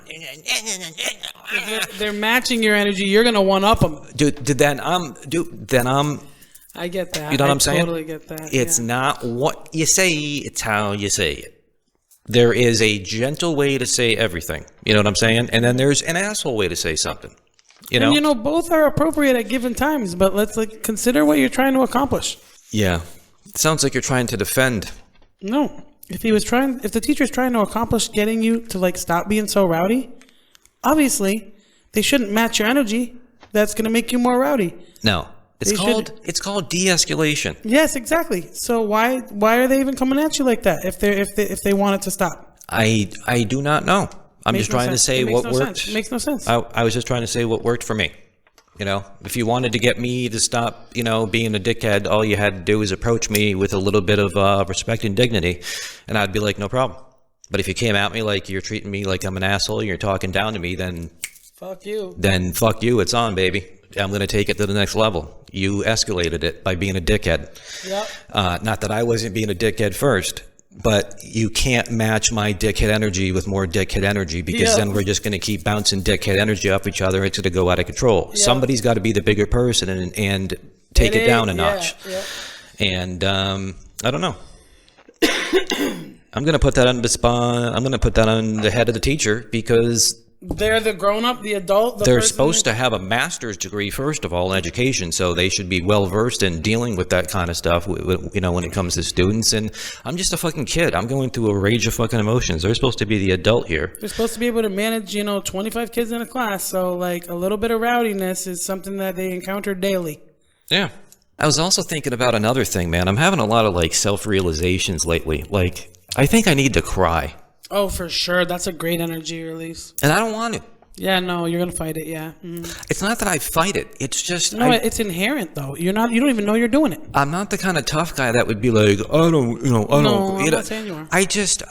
Speaker 2: They're matching your energy. You're gonna one up them.
Speaker 1: then I'm.
Speaker 2: I get that.
Speaker 1: You know what I'm saying?
Speaker 2: I totally get that.
Speaker 1: It's not what you say, it's how you say it. There is a gentle way to say everything. You know what I'm saying? And then there's an asshole way to say something. You know?
Speaker 2: And both are appropriate at given times, but let's consider what you're trying to accomplish.
Speaker 1: Yeah. It sounds like you're trying to defend.
Speaker 2: No. If the teacher's trying to accomplish getting you to stop being so rowdy, obviously they shouldn't match your energy. That's going to make you more rowdy.
Speaker 1: No. It's called de-escalation.
Speaker 2: Yes, exactly. So why are they even coming at you like that if they want it to stop?
Speaker 1: I do not know. I'm just trying to say what worked.
Speaker 2: It makes no sense.
Speaker 1: I was just trying to say what worked for me. If you wanted to get me to stop, being a dickhead, all you had to do is approach me with a little bit of respect and dignity, and I'd be like, no problem. But if you came at me like you're treating me like I'm an asshole, you're talking down to me, then
Speaker 2: fuck you.
Speaker 1: Then fuck you. It's on, baby. I'm going to take it to the next level. You escalated it by being a dickhead.
Speaker 2: Yep.
Speaker 1: Not that I wasn't being a dickhead first, but you can't match my dickhead energy with more dickhead energy because then we're just going to keep bouncing dickhead energy off each other. It's going to go out of control. Yep. Somebody's got to be the bigger person and take it down a notch. Yep. And I don't know. I'm going to put that on I'm going to put that on the head of the teacher because
Speaker 2: they're the grown-up, the adult.
Speaker 1: They're supposed to have a master's degree, first of all, in education, so they should be well-versed in dealing with that kind of stuff, when it comes to students. And I'm just a fucking kid. I'm going through a rage of fucking emotions. They're supposed to be the adult here.
Speaker 2: They're supposed to be able to manage, 25 kids in a class, so, a little bit of rowdiness is something that they encounter daily.
Speaker 1: Yeah. I was also thinking about another thing, man. I'm having a lot of, self-realizations lately. I think I need to cry.
Speaker 2: Oh, for sure. That's a great energy release.
Speaker 1: And I don't want to.
Speaker 2: Yeah, no, you're gonna fight it. Yeah. Mm-hmm.
Speaker 1: It's not that I fight it. It's just
Speaker 2: it's inherent though. You don't even know you're doing it.
Speaker 1: I'm not the kind of tough guy that would be like, I don't.
Speaker 2: No, I'm not saying you are.
Speaker 1: I just,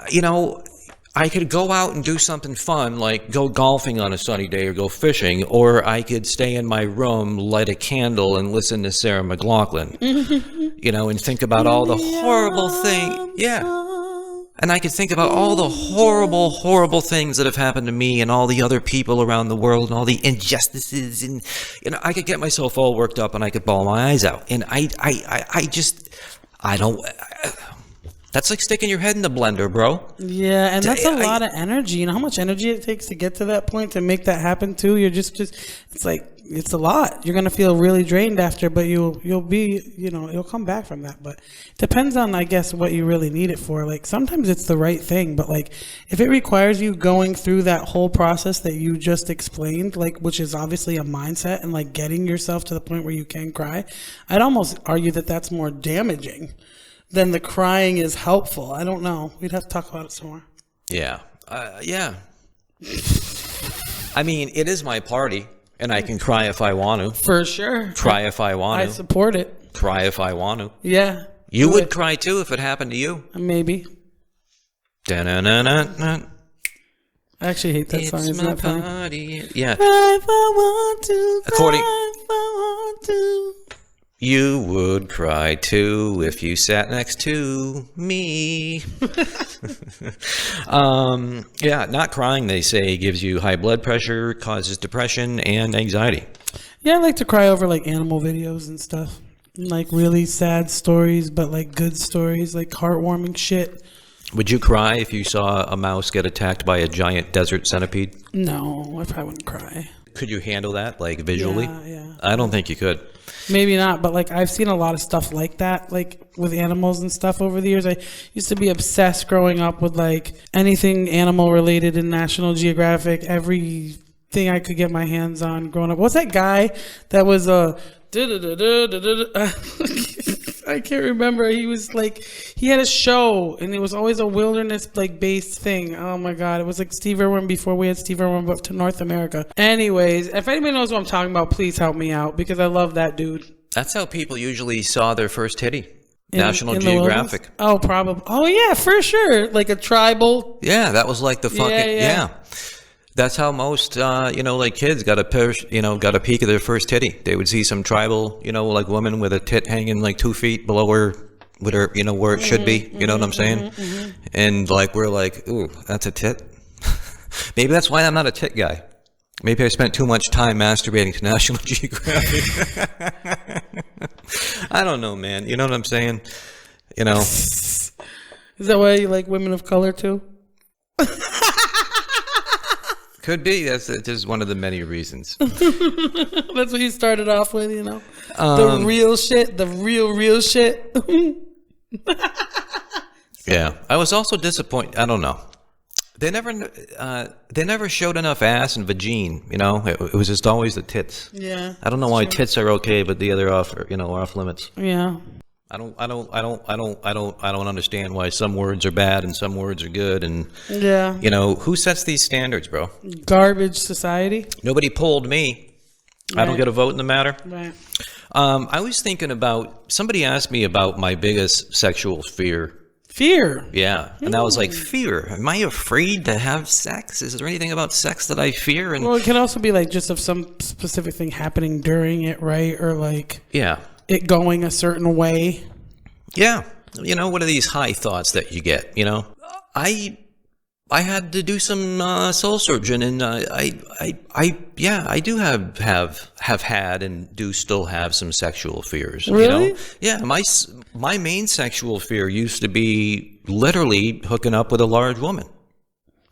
Speaker 1: I could go out and do something fun, like go golfing on a sunny day or go fishing, or I could stay in my room, light a candle, and listen to Sarah McLachlan, and think about all the horrible things. Yeah. And I could think about all the horrible, horrible things that have happened to me and all the other people around the world and all the injustices. And, I could get myself all worked up and I could bawl my eyes out. And I don't, that's like sticking your head in the blender, bro.
Speaker 2: Yeah, and that's a lot of energy. You know how much energy it takes to get to that point to make that happen too? You're just it's a lot. You're going to feel really drained after, but you'll be, you'll come back from that. But it depends on, I guess, what you really need it for. Sometimes it's the right thing, but if it requires you going through that whole process that you just explained, which is obviously a mindset and getting yourself to the point where you can cry, I'd almost argue that that's more damaging than the crying is helpful. I don't know. We'd have to talk about it some more.
Speaker 1: Yeah. Yeah. I mean, it is my party. And I can cry if I want to.
Speaker 2: For sure.
Speaker 1: Cry if I want to.
Speaker 2: I support it.
Speaker 1: Cry if I want to.
Speaker 2: Yeah.
Speaker 1: You would cry too if it happened to you.
Speaker 2: Maybe.
Speaker 1: Da-na-na-na-na.
Speaker 2: I actually hate that song. It's my
Speaker 1: party. Yeah.
Speaker 2: Cry if I want to. Cry if I want to.
Speaker 1: You would cry too if you sat next to me. Yeah, not crying, they say, gives you high blood pressure, causes depression and anxiety.
Speaker 2: Yeah, I like to cry over animal videos and stuff. Really sad stories, but good stories, heartwarming shit.
Speaker 1: Would you cry if you saw a mouse get attacked by a giant desert centipede?
Speaker 2: No, I probably wouldn't cry.
Speaker 1: Could you handle that, visually?
Speaker 2: Yeah.
Speaker 1: I don't think you could.
Speaker 2: Maybe not, but I've seen a lot of stuff like that, with animals and stuff over the years. I used to be obsessed growing up with anything animal related in National Geographic, everything I could get my hands on growing up. What's that guy that was I can't remember. He was he had a show and it was always a wilderness based thing. Oh my God. It was Steve Irwin before we had Steve Irwin but to North America. Anyways, if anybody knows what I'm talking about, please help me out because I love that dude.
Speaker 1: That's how people usually saw their first titty. National Geographic.
Speaker 2: Oh, probably. Oh yeah, for sure. A tribal.
Speaker 1: Yeah, that was the fucking yeah. That's how most, kids got a peek of their first titty. They would see some tribal, woman with a tit hanging 2 feet below her with her, you know, where it should be. You know what I'm saying? And like we're like, ooh, that's a tit. Maybe that's why I'm not a tit guy. Maybe I spent too much time masturbating to National Geographic. I don't know, man. You know what I'm saying? You know.
Speaker 2: Is that why you like women of color too?
Speaker 1: Could be. That's just one of the many reasons.
Speaker 2: That's what you started off with, you know? The real shit, the real shit.
Speaker 1: Yeah. I was also disappointed. I don't know. They never showed enough ass and vagine, you know? It was just always the tits.
Speaker 2: Yeah.
Speaker 1: I don't know why tits are okay, but the other are off limits.
Speaker 2: Yeah.
Speaker 1: I don't understand why some words are bad and some words are good. And
Speaker 2: yeah,
Speaker 1: you know, who sets these standards, bro?
Speaker 2: Garbage society.
Speaker 1: Nobody polled me. Right. I don't get a vote in the matter.
Speaker 2: Right.
Speaker 1: I was thinking about, somebody asked me about my biggest sexual fear.
Speaker 2: Fear.
Speaker 1: Yeah. And I was like, fear. Am I afraid to have sex? Is there anything about sex that I fear? And
Speaker 2: well, it can also be like just of some specific thing happening during it, right? Or like,
Speaker 1: yeah,
Speaker 2: it going a certain way.
Speaker 1: Yeah. You know, what are these high thoughts that you get, you know? I had to do some soul searching, and I do have had and do still have some sexual fears.
Speaker 2: Really?
Speaker 1: You know? Yeah, my main sexual fear used to be literally hooking up with a large woman.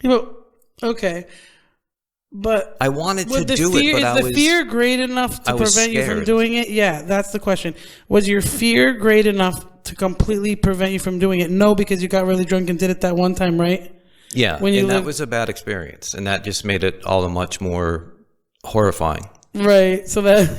Speaker 2: Well, okay. But
Speaker 1: I wanted to do
Speaker 2: fear,
Speaker 1: it, but
Speaker 2: is the fear great enough to prevent you from doing it? Yeah, that's the question. Was your fear great enough to completely prevent you from doing it? No, because you got really drunk and did it that one time, right?
Speaker 1: Yeah, and that was a bad experience, and that just made it all the much more horrifying.
Speaker 2: Right, so that...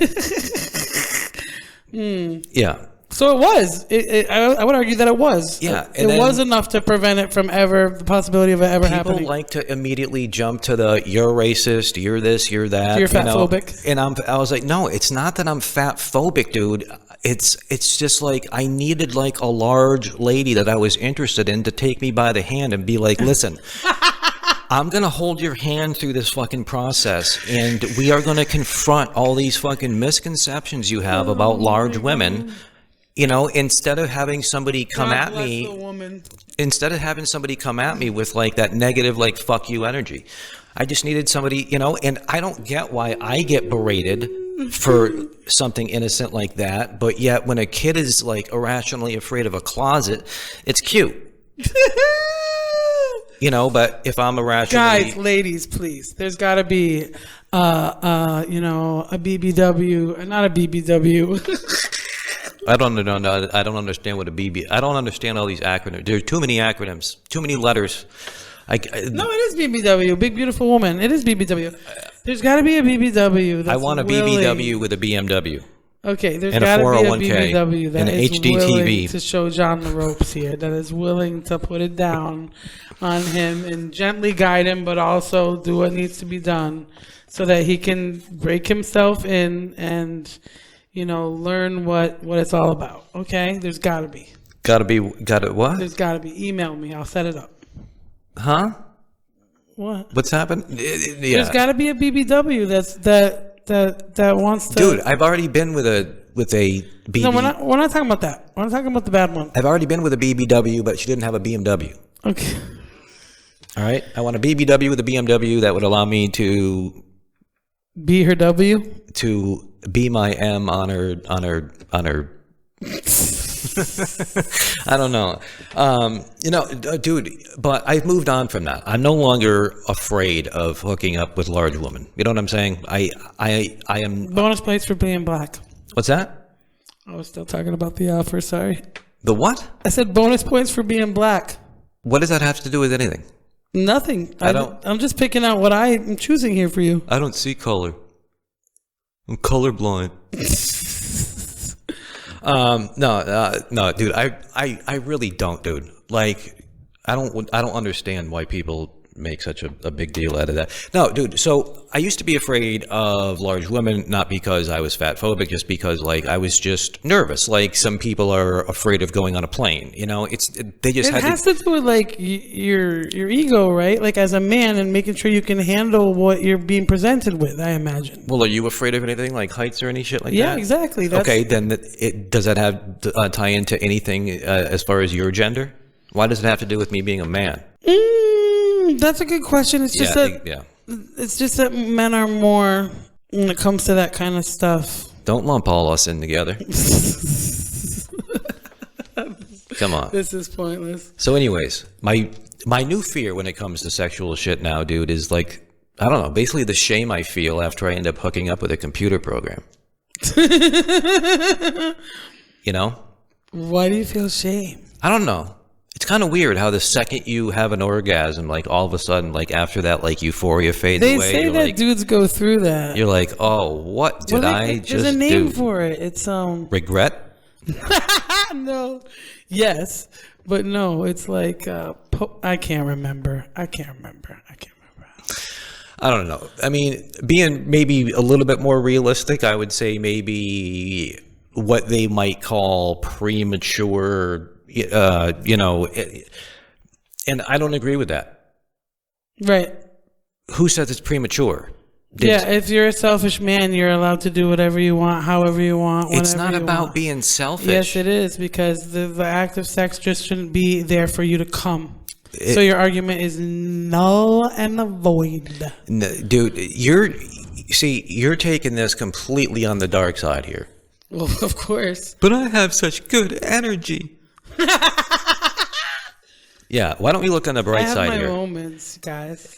Speaker 1: Yeah.
Speaker 2: So it was. I would argue that it was.
Speaker 1: Yeah.
Speaker 2: It was enough to prevent it from the possibility of it ever happening.
Speaker 1: People like to immediately jump to the, you're racist, you're this, you're that.
Speaker 2: You're fat phobic.
Speaker 1: And I was like, no, it's not that I'm fat phobic, dude. It's just like I needed like a large lady that I was interested in to take me by the hand and be like, listen, I'm going to hold your hand through this fucking process, and we are going to confront all these fucking misconceptions you have about large women. You know, instead of having somebody come at me, with like that negative, like, fuck you energy, I just needed somebody, you know, and I don't get why I get berated for something innocent like that. But yet when a kid is like irrationally afraid of a closet, it's cute. You know, but if I'm irrationally...
Speaker 2: Guys, ladies, please. There's got to be, you know, a BBW, not a BBW.
Speaker 1: I don't understand what a BB... I don't understand all these acronyms. There are too many acronyms, too many letters.
Speaker 2: No, it is BBW, Big Beautiful Woman. It is BBW. There's got to be a BBW.
Speaker 1: I want a BBW with a BMW.
Speaker 2: Okay, there's got to be a BBW that is
Speaker 1: HD
Speaker 2: willing
Speaker 1: TV.
Speaker 2: to show John the ropes here, that is willing to put it down on him and gently guide him, but also do what needs to be done so that he can break himself in and, you know, learn what it's all about. Okay? There's got to be.
Speaker 1: Got it what?
Speaker 2: There's got to be. Email me. I'll set it up.
Speaker 1: Huh?
Speaker 2: What?
Speaker 1: What's happened? Yeah.
Speaker 2: There's got to be a BBW that wants to.
Speaker 1: Dude, I've already been with a BB.
Speaker 2: No, we're not talking about that. We're not talking about the bad one.
Speaker 1: I've already been with a BBW, but she didn't have a BMW.
Speaker 2: Okay.
Speaker 1: All right. I want a BBW with a BMW that would allow me to
Speaker 2: be her W.
Speaker 1: To be my M on her. I don't know. You know, dude, but I've moved on from that. I'm no longer afraid of hooking up with large women. You know what I'm saying? I am.
Speaker 2: Bonus points for being black.
Speaker 1: What's that?
Speaker 2: I was still talking about the offer, sorry.
Speaker 1: The what?
Speaker 2: I said bonus points for being black.
Speaker 1: What does that have to do with anything?
Speaker 2: Nothing. I'm just picking out what I'm choosing here for you.
Speaker 1: I don't see color. I'm colorblind. No, dude. I really don't, dude. Like, I don't understand why people make such a big deal out of that. No, dude. So I used to be afraid of large women, not because I was fat phobic, just because like I was just nervous. Like some people are afraid of going on a plane. You know, they just
Speaker 2: It has to do with like your ego, right? Like as a man and making sure you can handle what you're being presented with. I imagine.
Speaker 1: Well, are you afraid of anything like heights or any shit like that?
Speaker 2: Yeah, exactly.
Speaker 1: Okay, then does that have tie into anything as far as your gender? Why does it have to do with me being a man?
Speaker 2: That's a good question. It's just it's just that men are more when it comes to that kind of stuff.
Speaker 1: Don't lump all us in together. Come on.
Speaker 2: This is pointless.
Speaker 1: So anyways, my new fear when it comes to sexual shit now, dude, is like, I don't know, basically the shame I feel after I end up hooking up with a computer program. You know?
Speaker 2: Why do you feel shame?
Speaker 1: I don't know. It's kind of weird how the second you have an orgasm, like all of a sudden, like after that, like euphoria fades away.
Speaker 2: They say that like, dudes go through that.
Speaker 1: You're like, oh, what did I just do?
Speaker 2: There's a name for it. It's
Speaker 1: regret.
Speaker 2: No. Yes, but no. It's like I can't remember. I
Speaker 1: don't know. I mean, being maybe a little bit more realistic, I would say maybe what they might call premature. You know, and I don't agree with that.
Speaker 2: Right.
Speaker 1: Who says it's premature?
Speaker 2: If you're a selfish man, you're allowed to do whatever you want, however you want, whenever
Speaker 1: It's not
Speaker 2: you
Speaker 1: about
Speaker 2: want.
Speaker 1: being selfish.
Speaker 2: Yes, it is, because the act of sex just shouldn't be there for you to come. So your argument is null and void.
Speaker 1: No, dude, you're taking this completely on the dark side here.
Speaker 2: Well, of course.
Speaker 1: But I have such good energy. Yeah, why don't we look on the bright side here?
Speaker 2: I have my moments, guys.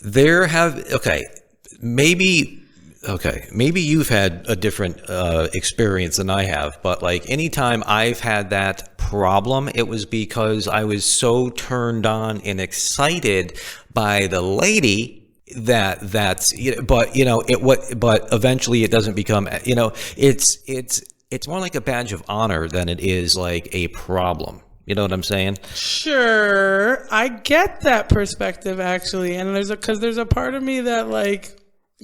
Speaker 1: Maybe you've had a different experience than I have, but like anytime I've had that problem, it was because I was so turned on and excited by the lady but eventually it doesn't become, it's more like a badge of honor than it is like a problem. You know what I'm saying?
Speaker 2: Sure, I get that perspective actually, and there's a part of me that like,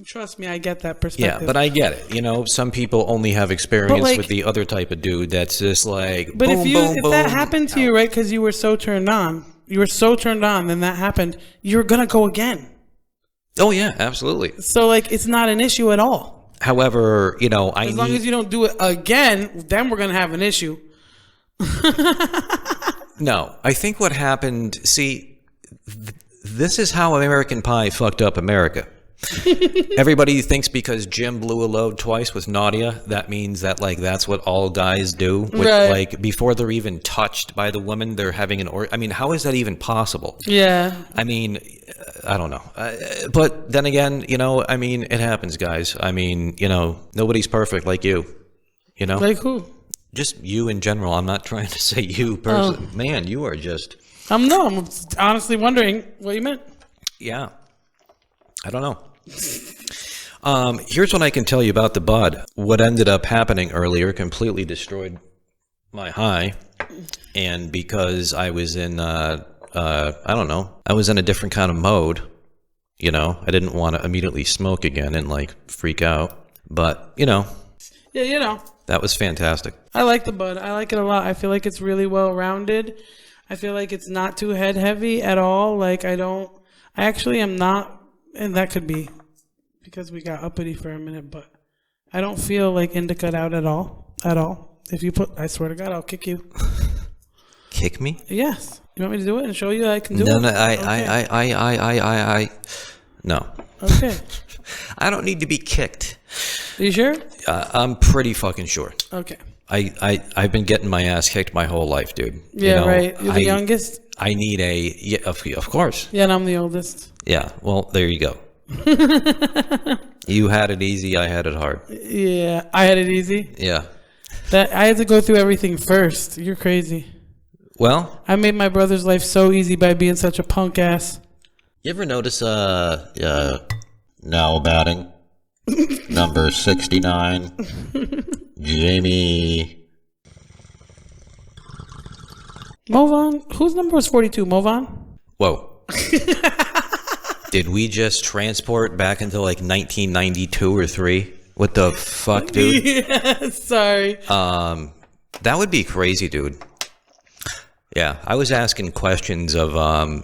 Speaker 2: trust me, I get that perspective.
Speaker 1: Yeah, but I get it. You know, some people only have experience with the other type of dude that's just like.
Speaker 2: But
Speaker 1: boom,
Speaker 2: if that happened to you, right? Because you were so turned on, then that happened. You're gonna go again.
Speaker 1: Oh yeah, absolutely.
Speaker 2: So like, it's not an issue at all.
Speaker 1: However, you know,
Speaker 2: as long as you don't do it again, then we're gonna have an issue.
Speaker 1: No, I think what happened, this is how American Pie fucked up America. Everybody thinks because Jim blew a load twice with Nadia, that means that like that's what all guys do.
Speaker 2: Right.
Speaker 1: Like before they're even touched by the woman, they're having I mean, how is that even possible?
Speaker 2: Yeah.
Speaker 1: I mean, I don't know. But then again, you know, I mean, it happens, guys. I mean, you know, nobody's perfect like you. You know?
Speaker 2: Like who?
Speaker 1: Just you in general. I'm not trying to say you personally. Man, you are just...
Speaker 2: I'm honestly wondering what you meant.
Speaker 1: Yeah. I don't know. Here's what I can tell you about the bud. What ended up happening earlier completely destroyed my high. And because I was in, I don't know, I was in a different kind of mode. You know, I didn't want to immediately smoke again and like freak out. But, you know.
Speaker 2: Yeah, you know.
Speaker 1: That was fantastic.
Speaker 2: I like the bud. I like it a lot. I feel like it's really well rounded. I feel like it's not too head heavy at all. Like I actually am not, and that could be because we got uppity for a minute, but I don't feel like indica out at all. At all. If you I swear to God, I'll kick you.
Speaker 1: Kick me?
Speaker 2: Yes. You want me to do it and show you I can do it?
Speaker 1: No, no.
Speaker 2: Okay.
Speaker 1: I don't need to be kicked.
Speaker 2: Are you sure?
Speaker 1: I'm pretty fucking sure.
Speaker 2: Okay.
Speaker 1: I've been getting my ass kicked my whole life, dude.
Speaker 2: Yeah, you know, right. You're the youngest?
Speaker 1: I need of course.
Speaker 2: Yeah, and I'm the oldest.
Speaker 1: Yeah, well, there you go. You had it easy, I had it hard.
Speaker 2: Yeah, I had it easy?
Speaker 1: Yeah.
Speaker 2: I had to go through everything first. You're crazy.
Speaker 1: Well?
Speaker 2: I made my brother's life so easy by being such a punk ass.
Speaker 1: You ever notice, now batting, number 69, Jamie.
Speaker 2: Move on. Whose number was 42? Move on?
Speaker 1: Whoa. Did we just transport back into like 1992 or 3? What the fuck, dude?
Speaker 2: Yeah, sorry.
Speaker 1: That would be crazy, dude. Yeah, I was asking questions of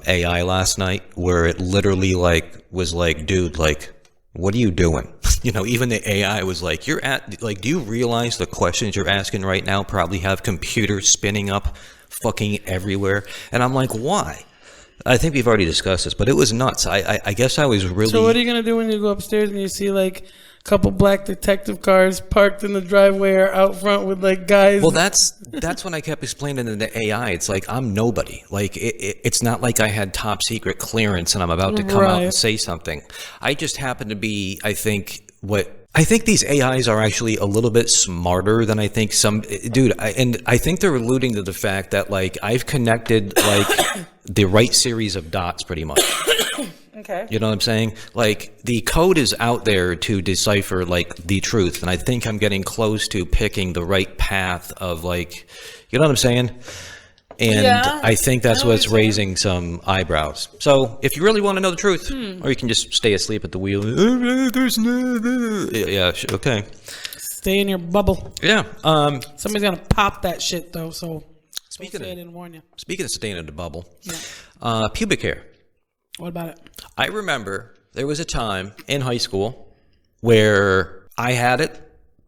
Speaker 1: AI last night where it literally like was like, dude, like, what are you doing? You know, even the AI was like, do you realize the questions you're asking right now probably have computers spinning up fucking everywhere? And I'm like, why? I think we've already discussed this, but it was nuts. I guess I was really...
Speaker 2: So what are you going to do when you go upstairs and you see like a couple black detective cars parked in the driveway or out front with like guys?
Speaker 1: Well, that's when I kept explaining to the AI. It's like, I'm nobody. Like, it's not like I had top secret clearance and I'm about to come out and say something. I just happen to be, I think these AIs are actually a little bit smarter than I think some... Dude, I think they're alluding to the fact that, like, I've connected, like, the right series of dots pretty much.
Speaker 2: Okay.
Speaker 1: You know what I'm saying? Like, the code is out there to decipher, like, the truth. And I think I'm getting close to picking the right path of, like... You know what I'm saying? And
Speaker 2: yeah,
Speaker 1: I think that's what's raising some eyebrows. So, if you really want to know the truth, or you can just stay asleep at the wheel. There's no... Yeah, okay.
Speaker 2: Stay in your bubble.
Speaker 1: Yeah.
Speaker 2: Somebody's going to pop that shit, though, so...
Speaker 1: Speaking
Speaker 2: I didn't warn you.
Speaker 1: Speaking of staying in the bubble,
Speaker 2: Yeah.
Speaker 1: Pubic hair.
Speaker 2: What about it?
Speaker 1: I remember there was a time in high school where I had it.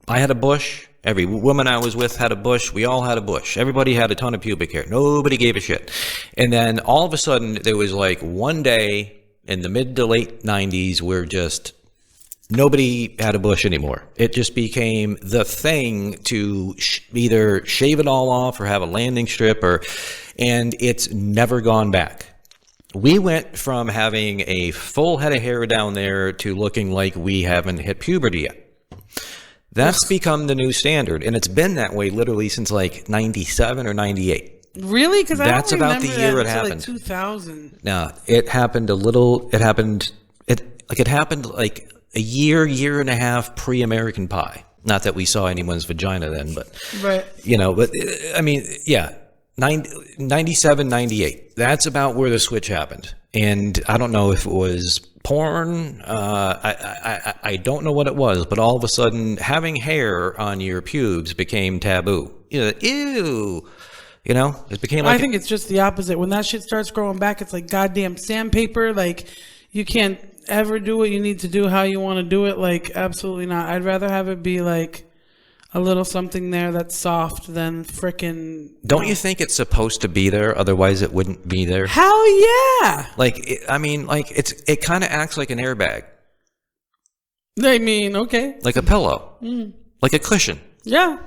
Speaker 1: I had a bush. Every woman I was with had a bush. We all had a bush. Everybody had a ton of pubic hair. Nobody gave a shit. And then all of a sudden, there was like one day in the mid to late 90s where just nobody had a bush anymore. It just became the thing to either shave it all off or have a landing strip, and it's never gone back. We went from having a full head of hair down there to looking like we haven't hit puberty yet. That's become the new standard, and it's been that way literally since like 97 or 98.
Speaker 2: Really? Because
Speaker 1: that's about the year it happened.
Speaker 2: Like 2000.
Speaker 1: Now, it happened it happened like a year and a half pre-American Pie. Not that we saw anyone's vagina then, but
Speaker 2: right.
Speaker 1: You know, but I mean, yeah, 97, 98. That's about where the switch happened. And I don't know if it was porn. I don't know what it was, but all of a sudden having hair on your pubes became taboo. Ew. You know, it became like...
Speaker 2: I think it's just the opposite. When that shit starts growing back, it's like goddamn sandpaper. Like, you can't ever do what you need to do how you want to do it. Like, absolutely not. I'd rather have it be like a little something there that's soft than frickin'...
Speaker 1: Don't you think it's supposed to be there? Otherwise, it wouldn't be there.
Speaker 2: Hell yeah!
Speaker 1: Like, it kind of acts like an airbag.
Speaker 2: I mean, okay.
Speaker 1: Like a pillow. Like a cushion.
Speaker 2: Yeah.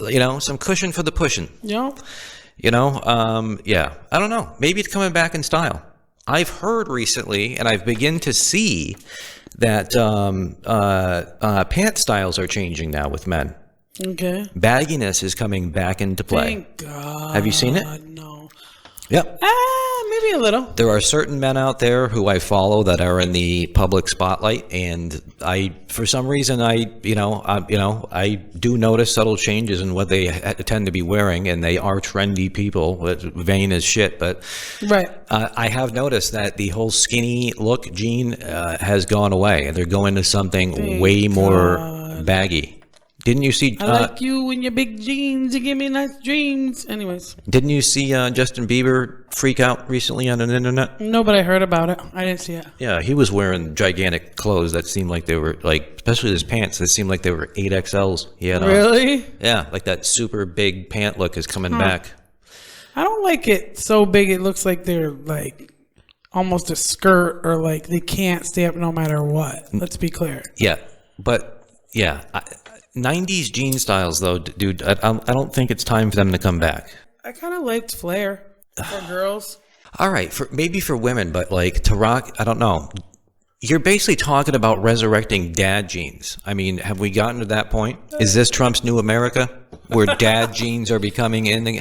Speaker 1: You know, some cushion for the pushing.
Speaker 2: Yeah.
Speaker 1: You know, yeah. I don't know. Maybe it's coming back in style. I've heard recently, and I've begun to see that pant styles are changing now with men.
Speaker 2: Okay.
Speaker 1: Bagginess is coming back into play.
Speaker 2: Thank God.
Speaker 1: Have you seen it?
Speaker 2: No.
Speaker 1: Yep.
Speaker 2: Maybe a little.
Speaker 1: There are certain men out there who I follow that are in the public spotlight, and for some reason, I do notice subtle changes in what they tend to be wearing, and they are trendy people, vain as shit. But
Speaker 2: right,
Speaker 1: I have noticed that the whole skinny look gene has gone away, and they're going to something way more baggy. Didn't you see...
Speaker 2: I like you in your big jeans. You give me nice dreams. Anyways.
Speaker 1: Didn't you see Justin Bieber freak out recently on the internet?
Speaker 2: No, but I heard about it. I didn't see it.
Speaker 1: Yeah, he was wearing gigantic clothes that seemed like they were, like, especially his pants, that seemed like they were 8XLs. He had
Speaker 2: really?
Speaker 1: Yeah, like that super big pant look is coming back.
Speaker 2: I don't like it so big it looks like they're, like, almost a skirt or, like, they can't stay up no matter what. Let's be clear.
Speaker 1: Yeah, but, yeah... 90s jean styles, though, dude, I don't think it's time for them to come back.
Speaker 2: I kind of liked flare for girls.
Speaker 1: All right, maybe for women, but, like, to rock, I don't know. You're basically talking about resurrecting dad jeans. I mean, have we gotten to that point? Is this Trump's new America, where dad jeans are becoming in?
Speaker 2: Maybe.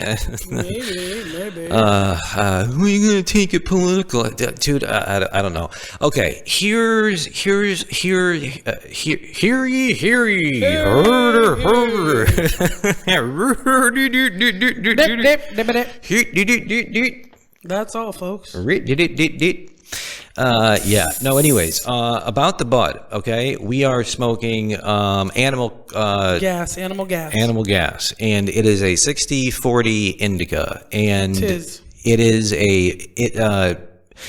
Speaker 1: Who are you gonna take it political, dude? I don't know. Okay, hear ye,
Speaker 2: That's all, folks.
Speaker 1: Yeah. No, anyways, about the bud, okay? We are smoking animal
Speaker 2: Gas, animal gas.
Speaker 1: gas, and it is a 60-40 indica, and
Speaker 2: Tis.
Speaker 1: it is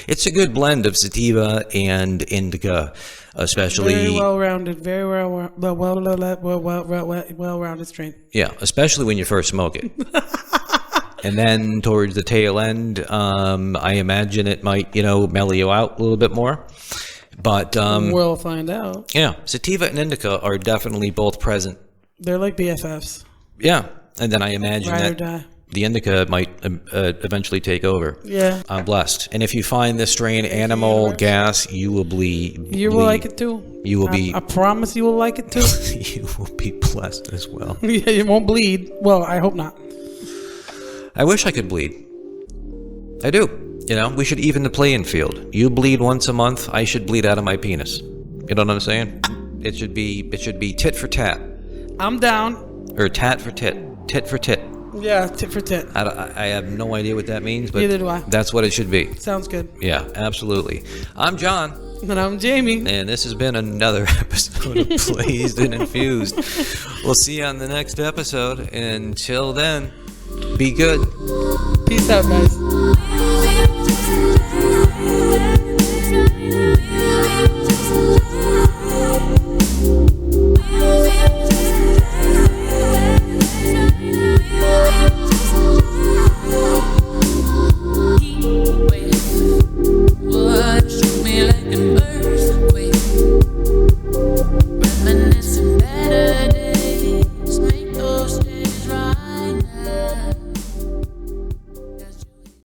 Speaker 1: it's a good blend of sativa and indica, especially
Speaker 2: Very well-rounded, very well-rounded strain.
Speaker 1: yeah, especially when you first smoke it. And then towards the tail end, I imagine it might, mellow you out a little bit more. But
Speaker 2: We'll find out.
Speaker 1: yeah, sativa and indica are definitely both present.
Speaker 2: They're like BFFs.
Speaker 1: Yeah, and then I imagine
Speaker 2: Ride or
Speaker 1: that
Speaker 2: die.
Speaker 1: the indica might eventually take over.
Speaker 2: Yeah.
Speaker 1: I'm blessed. And if you find this strain animal gas, you will
Speaker 2: You will like it too.
Speaker 1: You will be.
Speaker 2: I promise you will like it too.
Speaker 1: You will be blessed as well.
Speaker 2: Yeah, you won't bleed. Well, I hope not.
Speaker 1: I wish I could bleed. I do. We should even the playing field. You bleed once a month. I should bleed out of my penis. You know what I'm saying? It should be tit for tat,
Speaker 2: I'm down.
Speaker 1: or tat for tit, tit for tit.
Speaker 2: Yeah, tit for tit.
Speaker 1: I have no idea what that means, but
Speaker 2: Neither do I.
Speaker 1: that's what it should be.
Speaker 2: Sounds good.
Speaker 1: Yeah, absolutely. I'm John,
Speaker 2: And I'm Jamie.
Speaker 1: and this has been another episode of Blazed and Infused. We'll see you on the next episode. Until then, be good.
Speaker 2: Peace out, guys.